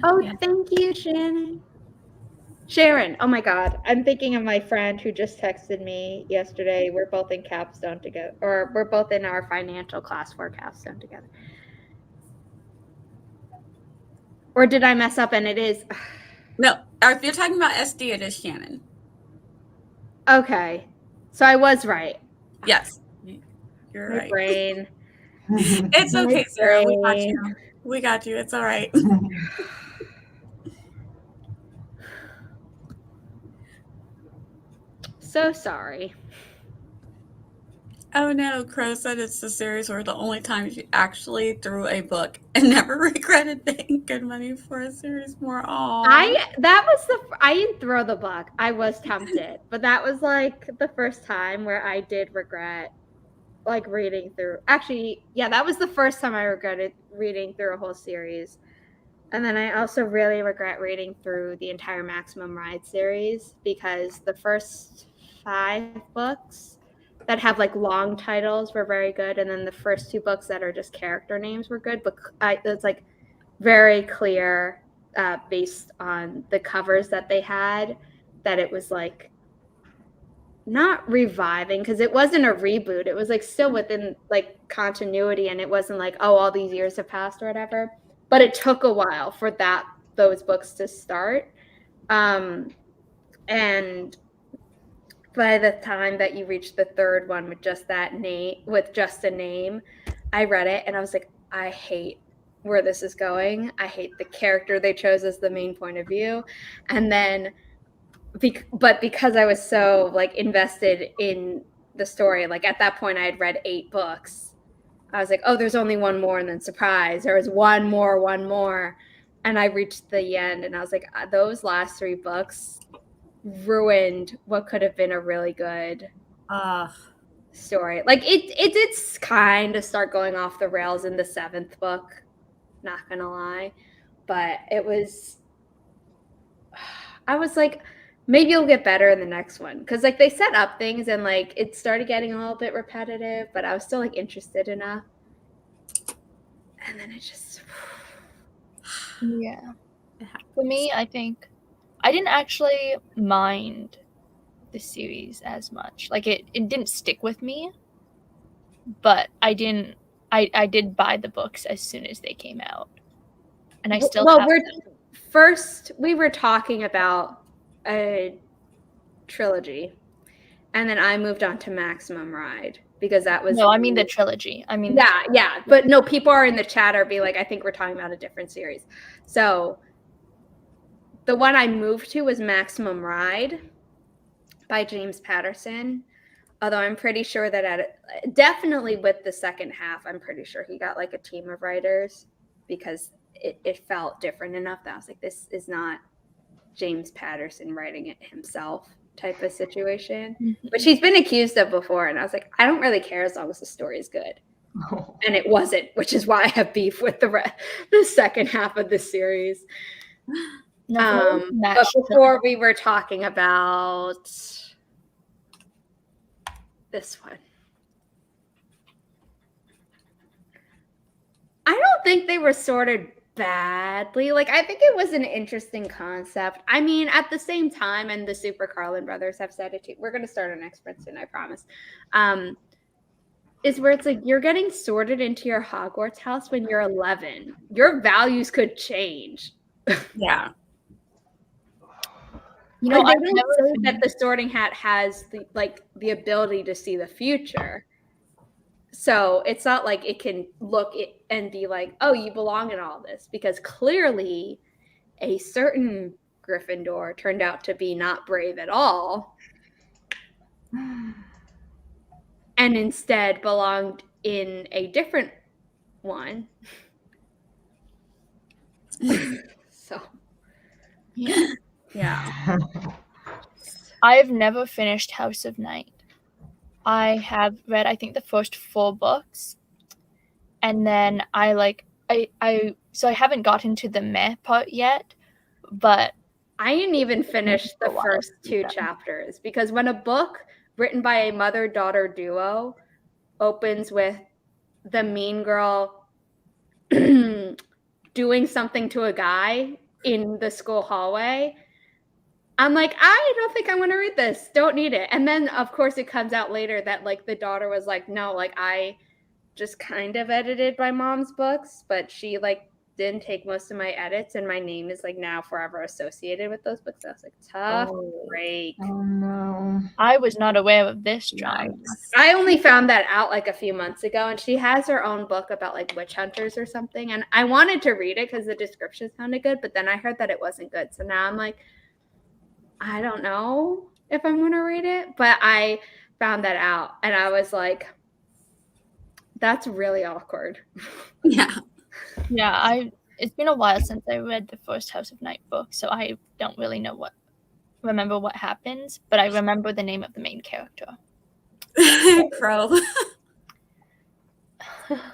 Oh, thank you, Shannon. Sharon, oh my God. I'm thinking of my friend who just texted me yesterday. We're both in Capstone together, or we're both in our financial class for Capstone together. Or did I mess up and it is? No, if you're talking about SD, it is Shannon. Okay. So I was right. Yes, you're my right. Brain. It's okay, Sarah. We got you. We got you. It's all right. So sorry. Oh no, Crow said it's the series where the only time she actually threw a book and never regretted paying good money for a series more. I didn't throw the book. I was tempted, but that was like the first time where I did regret like reading through. Actually, yeah, that was the first time I regretted reading through a whole series. And then I also really regret reading through the entire Maximum Ride series because the first 5 books that have like long titles were very good, and then the first 2 books that are just character names were good. But it's like very clear based on the covers that they had that it was like not reviving because it wasn't a reboot. It was like still within like continuity, and it wasn't like, oh, all these years have passed or whatever. But it took a while for those books to start. And by the time that you reach the 3rd one with just that name, with just a name, I read it and I was like, I hate where this is going. I hate the character they chose as the main point of view. And then but because I was so like invested in the story, like at that point I had read 8 books. I was like, oh, there's only one more, and then surprise, there was one more. And I reached the end and I was like, those last 3 books ruined what could have been a really good story. Like it did kind of start going off the rails in the 7th book, not gonna lie. But I was like, maybe it'll get better in the next one. Because like they set up things and like it started getting a little bit repetitive, but I was still like interested enough. And then it just Yeah. For me, I think I didn't actually mind the series as much. Like it didn't stick with me, but I did buy the books as soon as they came out. And I still have them. We were talking about a trilogy, and then I moved on to Maximum Ride because that was No, I mean the trilogy. I mean yeah. But no, people are in the chat are be like, I think we're talking about a different series. So the one I moved to was Maximum Ride by James Patterson. Although I'm pretty sure that definitely with the second half, I'm pretty sure he got like a team of writers because it felt different enough that I was like, this is not James Patterson writing it himself type of situation, which he's been accused of before. And I was like, I don't really care as long as the story is good. And it wasn't, which is why I have beef with the second half of the series. But before we were talking about this one, I don't think they were sorted badly. Like, I think it was an interesting concept. I mean, at the same time, and the Super Carlin brothers have said it too, we're going to start our next print soon, I promise, is where it's like you're getting sorted into your Hogwarts house when you're 11. Your values could change. Yeah. You know, I don't say that the Sorting Hat has the ability to see the future. So it's not like it can look and be like, oh, you belong in all this, because clearly a certain Gryffindor turned out to be not brave at all and instead belonged in a different one. So, yeah. I've never finished House of Night. I have read, I think, the first 4 books, and then I haven't gotten to the meh part yet, but I didn't even finish the first 2 chapters because when a book written by a mother-daughter duo opens with the mean girl doing something to a guy in the school hallway, I'm like, I don't think I want to read this. Don't need it. And then, of course, it comes out later that, like, the daughter was like, no, like, I just kind of edited my mom's books, but she, like, didn't take most of my edits, and my name is, like, now forever associated with those books. I was like, tough break. Oh, no. I was not aware of this, John. I only found that out, like, a few months ago, and she has her own book about, like, witch hunters or something, and I wanted to read it because the description sounded good, but then I heard that it wasn't good, so now I'm like, I don't know if I'm going to read it, but I found that out and I was like, That's really awkward. Yeah. Yeah, it's been a while since I read the first House of Night book, so I don't really remember what happens, but I remember the name of the main character. Crow.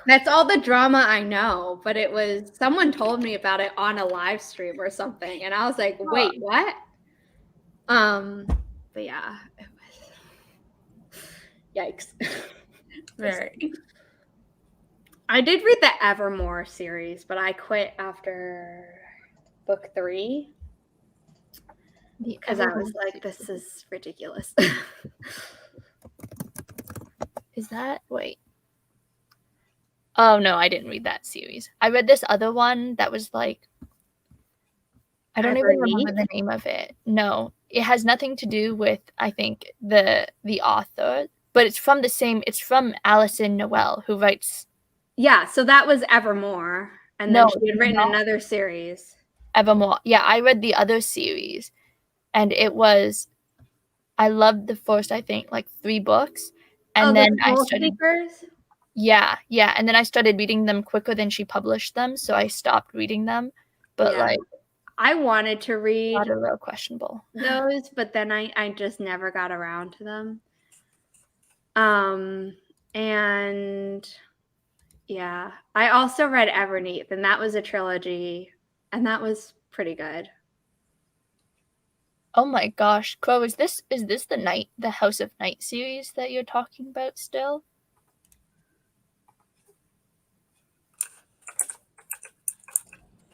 That's all the drama I know, but it was someone told me about it on a live stream or something, and I was like, wait, what? But yeah, it was yikes. Very. I did read the Evermore series, but I quit after book 3 because I was like, this is ridiculous. Is that wait? Oh no, I didn't read that series. I read this other one that was like I don't even remember the name of it. No, it has nothing to do with I think the author, but it's from Alison Noel, who writes. Yeah, so that was Evermore, and then she had written another series. Evermore. Yeah, I read the other series, and I loved the first, I think, like 3 books, and then I started. Yeah, and then I started reading them quicker than she published them, so I stopped reading them. But like, I wanted to read not a real questionable those, but then I just never got around to them. And yeah, I also read Everneath, and that was a trilogy, and that was pretty good. Oh my gosh, Crow, is this the House of Night series that you're talking about still?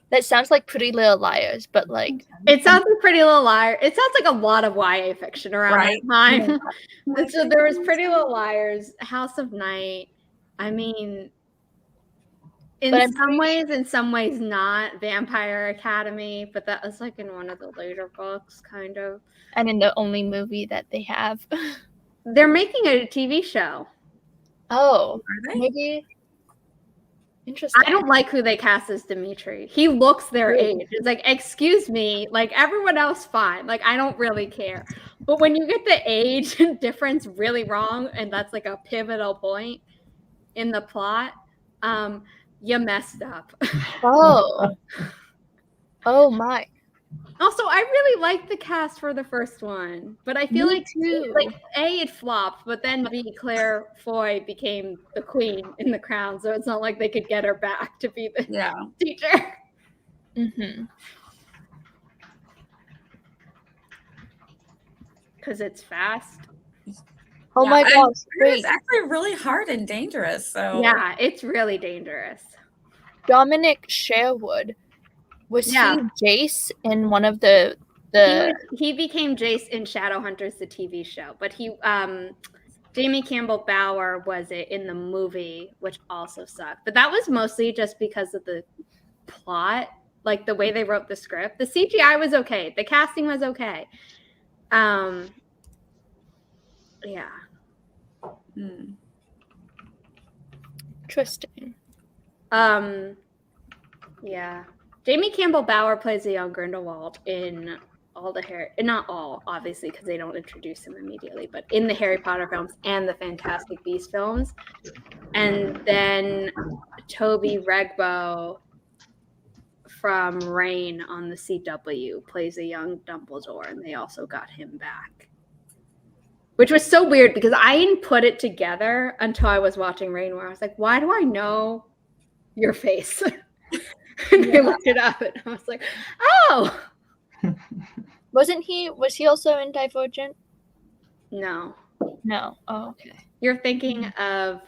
That sounds like Pretty Little Liars, but like it sounds like Pretty Little Liars. It sounds like a lot of YA fiction around that time. Yeah. So there was Pretty Little Liars, House of Night. I mean, in some ways not Vampire Academy, but that was like in one of the later books, kind of. And in the only movie that they have. They're making a TV show. Oh, maybe. Interesting. I don't like who they cast as Dimitri. He looks their age. It's like, excuse me, like everyone else fine. Like I don't really care. But when you get the age difference really wrong, and that's like a pivotal point in the plot, you messed up. Oh my. Also, I really liked the cast for the first one, but I feel it flopped, but then B, Claire Foy became the queen in The Crown, so it's not like they could get her back to be the teacher. Mm-hmm. Because it's fast. Oh my gosh! It's actually really hard and dangerous. So yeah, it's really dangerous. Dominic Sherwood. Was he Jace in one of the he became Jace in Shadowhunters, the TV show, but Jamie Campbell Bower was it in the movie, which also sucked. But that was mostly just because of the plot, like the way they wrote the script. The CGI was okay. The casting was okay. Yeah. Interesting. Yeah. Jamie Campbell Bower plays the young Grindelwald in all the not all, obviously, because they don't introduce him immediately, but in the Harry Potter films and the Fantastic Beasts films. And then Toby Regbo from Reign on the CW plays a young Dumbledore, and they also got him back. Which was so weird because I didn't put it together until I was watching Reign, where I was like, why do I know your face? And I looked it up and I was like, oh. Was he also in Divergent? No. Oh, okay. You're thinking of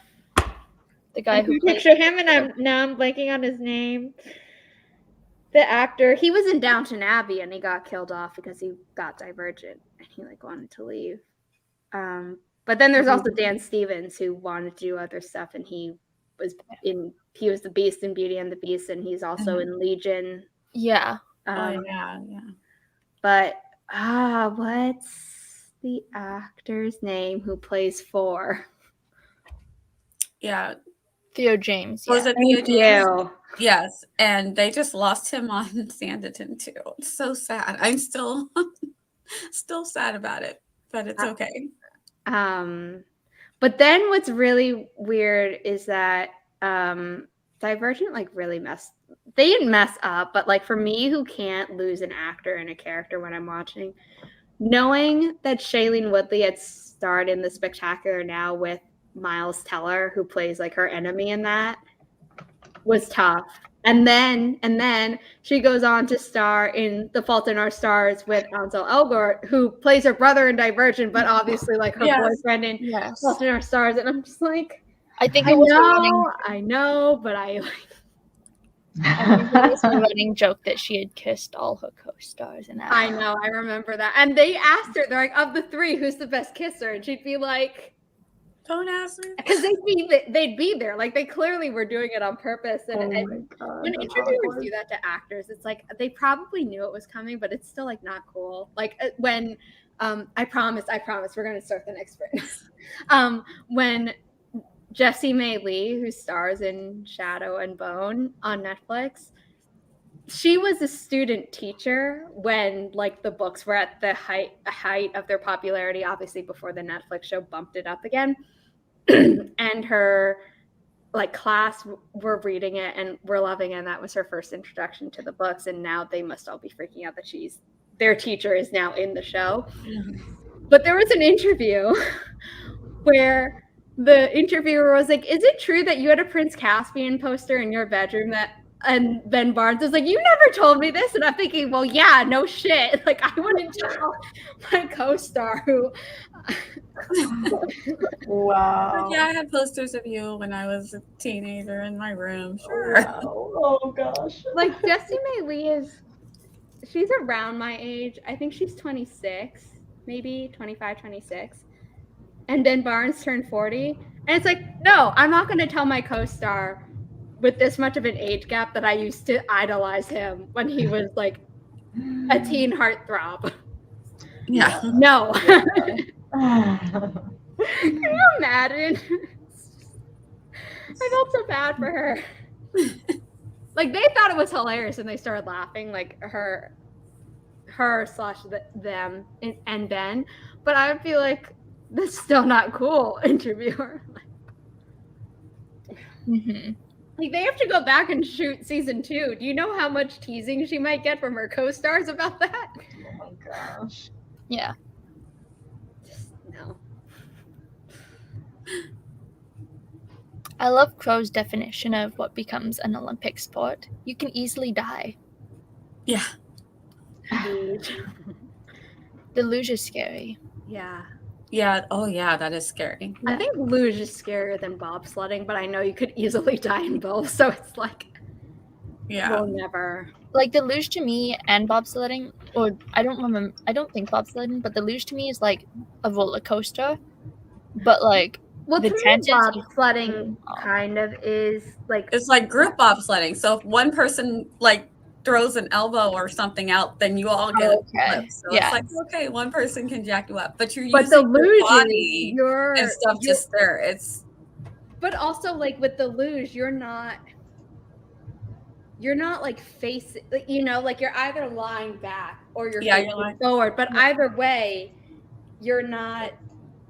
the guy who picture him, and I'm blanking on his name. The actor, he was in Downton Abbey and he got killed off because he got Divergent and he wanted to leave. But then there's also Dan Stevens who wanted to do other stuff, and he was the Beast in Beauty and the Beast, and he's also in Legion. Yeah. But what's the actor's name who plays 4? Yeah. Theo James. Was it Theo James? Yes, and they just lost him on Sanditon too. It's so sad. I'm still sad about it, but it's okay. But then what's really weird is that Divergent like really they didn't mess up, but like for me who can't lose an actor and a character when I'm watching, knowing that Shailene Woodley had starred in The Spectacular Now with Miles Teller, who plays like her enemy in that, was tough. And then she goes on to star in The Fault in Our Stars with Ansel Elgort, who plays her brother in Divergent, but obviously like her boyfriend in Fault in Our Stars. And I'm just like, I think it was I know, but I like. I think it was a running joke that she had kissed all her co-stars in that. I know, I remember that. And they asked her, they're like, of the three, who's the best kisser? And she'd be like, don't ask me. Because they'd be there. Like they clearly were doing it on purpose. And, and when interviewers do that to actors, it's like they probably knew it was coming, but it's still like not cool. Like when I promise, we're gonna start the next phrase. When Jessie May Lee, who stars in Shadow and Bone on Netflix, she was a student teacher when like the books were at the height of their popularity, obviously before the Netflix show bumped it up again. And her like class were reading it and were loving it, and that was her first introduction to the books. And now they must all be freaking out that their teacher is now in the show. But there was an interview where the interviewer was like, is it true that you had a Prince Caspian poster in your bedroom and Ben Barnes was like, you never told me this. And I'm thinking, well, yeah, no shit. Like I wouldn't tell my co-star who. Wow. Yeah, I had posters of you when I was a teenager in my room. Sure. Wow. Oh gosh. Like Jessie May Lee she's around my age. I think she's 26, maybe 25, 26. And Ben Barnes turned 40. And it's like, no, I'm not going to tell my co-star with this much of an age gap that I used to idolize him when he was like a teen heartthrob. Yeah. No. Can you imagine? I felt so bad for her. Like they thought it was hilarious and they started laughing, like her / them and Ben. But I feel like that's still not cool, interviewer. Mm-hmm. Like they have to go back and shoot season 2. Do you know how much teasing she might get from her co-stars about that? Oh my gosh. Yeah. Just no. I love Crow's definition of what becomes an Olympic sport. You can easily die. Yeah. The luge is scary. Yeah. Yeah. Oh, yeah. That is scary. I think luge is scarier than bobsledding, but I know you could easily die in both. So it's like, we'll never. Like the luge to me and bobsledding, or I don't think bobsledding, but the luge to me is like a roller coaster. But like, well, the to me, tangents, bobsledding kind of is like. It's like group bobsledding. So if one person like throws an elbow or something out, then you all get flipped. So it's like, okay, one person can jack you up, but you're using the your body and stuff to stir. But also like with the luge, you're not like facing, you know, like you're either lying back or you're facing forward. But either way, you're not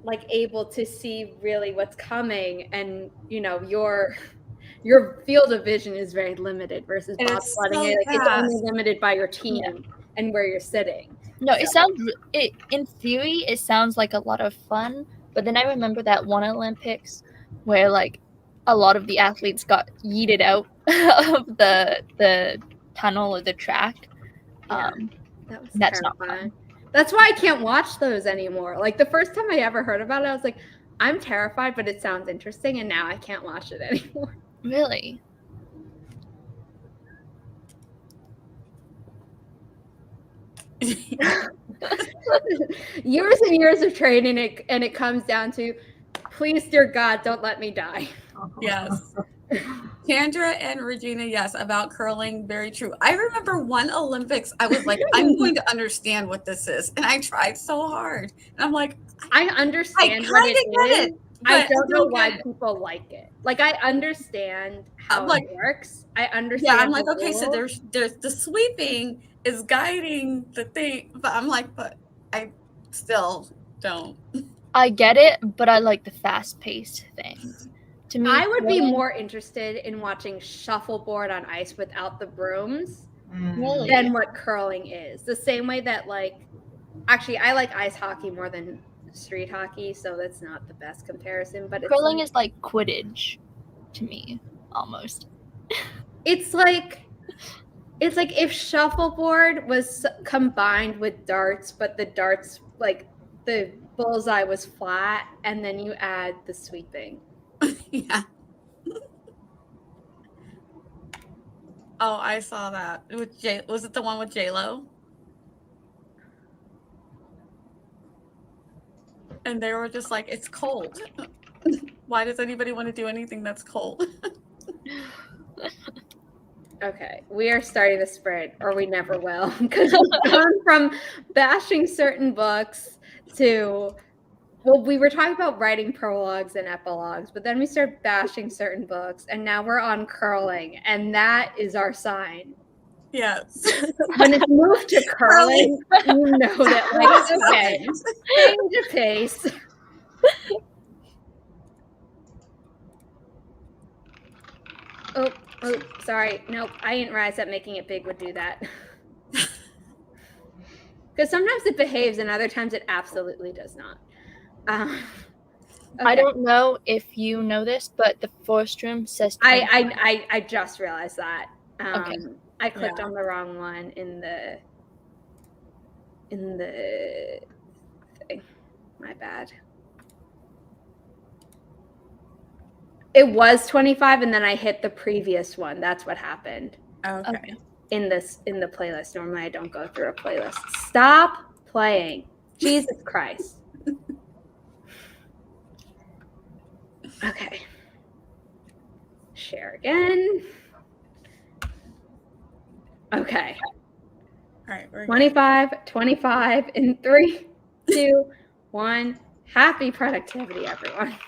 like able to see really what's coming, and you know your field of vision is very limited versus bobsledding. It's only limited by your team and where you're sitting. No, in theory it sounds like a lot of fun, but then I remember that one Olympics where like a lot of the athletes got yeeted out of the tunnel or the track. That was that's terrifying. not fun. That's why I can't watch those anymore. Like the first time I ever heard about it, I was like, I'm terrified, but it sounds interesting, and now I can't watch it anymore. Really? Years and years of training, and it comes down to, please, dear God, don't let me die. Yes. Candra and Regina, yes, about curling, very true. I remember one Olympics, I was like, I'm going to understand what this is. And I tried so hard. And I'm like, I understand what it is. I don't know why people like it. Like, I understand how it works. I understand. Yeah, I'm like, okay, so there's the sweeping is guiding the thing. But I'm like, but I still don't. I get it, but I like the fast-paced things. To me, I would be curling- more interested in watching shuffleboard on ice without the brooms Really? than what curling is. The same way that, like, actually, I like ice hockey more than street hockey, so that's not the best comparison. But curling is like Quidditch to me, almost. it's like if shuffleboard was combined with darts, but the darts, like, the bullseye was flat, and then you add the sweeping. Yeah. Oh, I saw that. With was it the one with J-Lo? And they were just like, it's cold. Why does anybody want to do anything that's cold? Okay, we are starting the sprint, or we never will, because we've gone from bashing certain books to, well, we were talking about writing prologues and epilogues, but then we started bashing certain books, and now we're on curling, and that is our sign. Yes. When it's moved to curling, you know that, like, okay, change of pace. Oh, sorry. Nope, I didn't realize that making it big would do that. Because sometimes it behaves and other times it absolutely does not. Okay. I don't know if you know this, but the forest room says 25. I just realized that. Okay. I clicked on the wrong one in the thing. My bad. It was 25 and then I hit the previous one. That's what happened. Okay. In the playlist. Normally I don't go through a playlist. Stop playing. Jesus Christ. Okay. Share again. Okay. All right. We're 25 in 3, 2, 1. Happy productivity, everyone.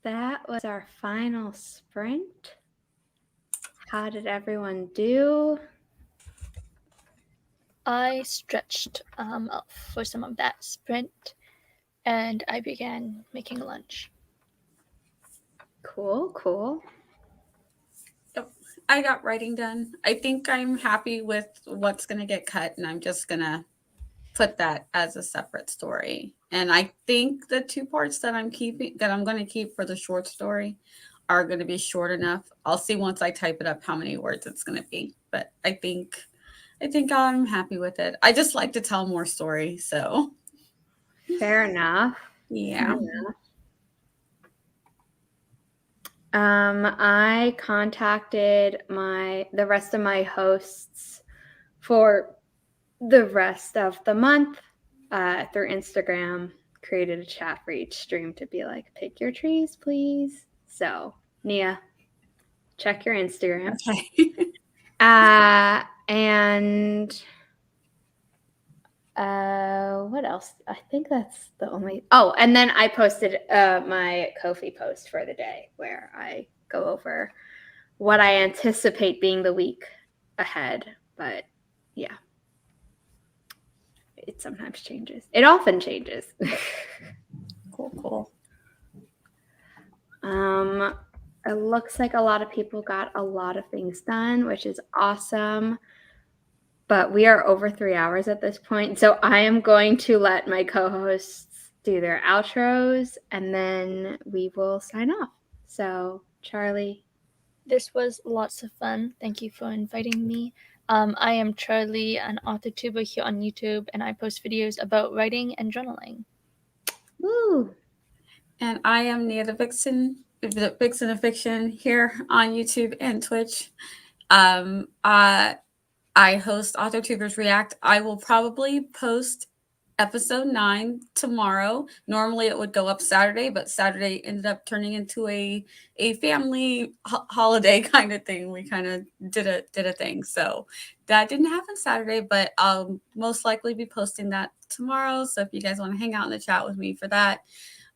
that was our final sprint. How did everyone do? I stretched for some of that sprint, and I began making lunch. Cool. I got writing done. I think I'm happy with what's going to get cut, and I'm just going to put that as a separate story. And I think the 2 parts that I'm going to keep for the short story are going to be short enough. I'll see once I type it up how many words it's going to be, but I think I'm happy with it. I just like to tell more stories, so Fair enough. yeah. I contacted the rest of my hosts for the rest of the month through Instagram. Created a chat for each stream to be like, pick your trees, please. So, Nia, check your Instagram. Okay. And what else? I think that's the only. Oh, and then I posted my Ko-fi post for the day where I go over what I anticipate being the week ahead. But yeah, it sometimes changes. It often changes. Cool. It looks like a lot of people got a lot of things done, which is awesome. But we are over 3 hours at this point. So I am going to let my co-hosts do their outros and then we will sign off. So, Charlie. This was lots of fun. Thank you for inviting me. I am Charlie, an AuthorTuber here on YouTube, and I post videos about writing and journaling. Woo! And I am Nia the Vixen of Fiction here on YouTube and Twitch. I host AuthorTubers React. I will probably post episode 9 tomorrow. Normally it would go up Saturday, but Saturday ended up turning into a family holiday kind of thing. We kind of did a thing. So that didn't happen Saturday, but I'll most likely be posting that tomorrow. So if you guys want to hang out in the chat with me for that,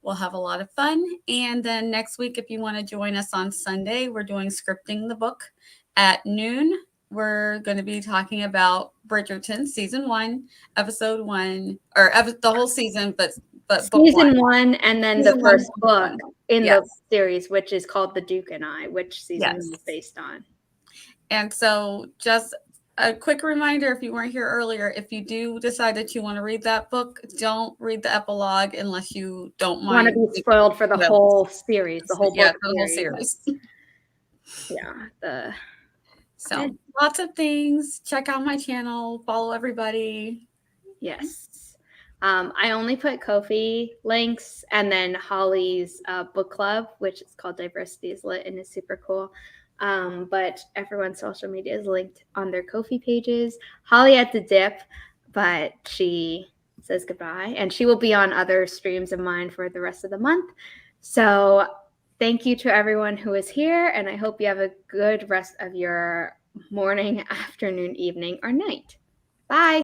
we'll have a lot of fun. And then next week, if you want to join us on Sunday, we're doing Scripting the Book at noon. We're going to be talking about Bridgerton season 1, episode 1, or the whole season, but season 1, and then season the first 1, book in the series, which is called The Duke and I, which season is based on. And so just a quick reminder, if you weren't here earlier, if you do decide that you want to read that book, don't read the epilogue unless you don't mind. Want to be spoiled for the whole series, the whole book whole series. Yeah. So lots of things. Check out my channel. Follow everybody. Yes. I only put Ko-fi links and then Holly's book club, which is called Diversity is Lit and is super cool. But everyone's social media is linked on their Ko-fi pages. Holly had to dip, but she says goodbye. And she will be on other streams of mine for the rest of the month. So thank you to everyone who is here. And I hope you have a good rest of your morning, afternoon, evening, or night. Bye.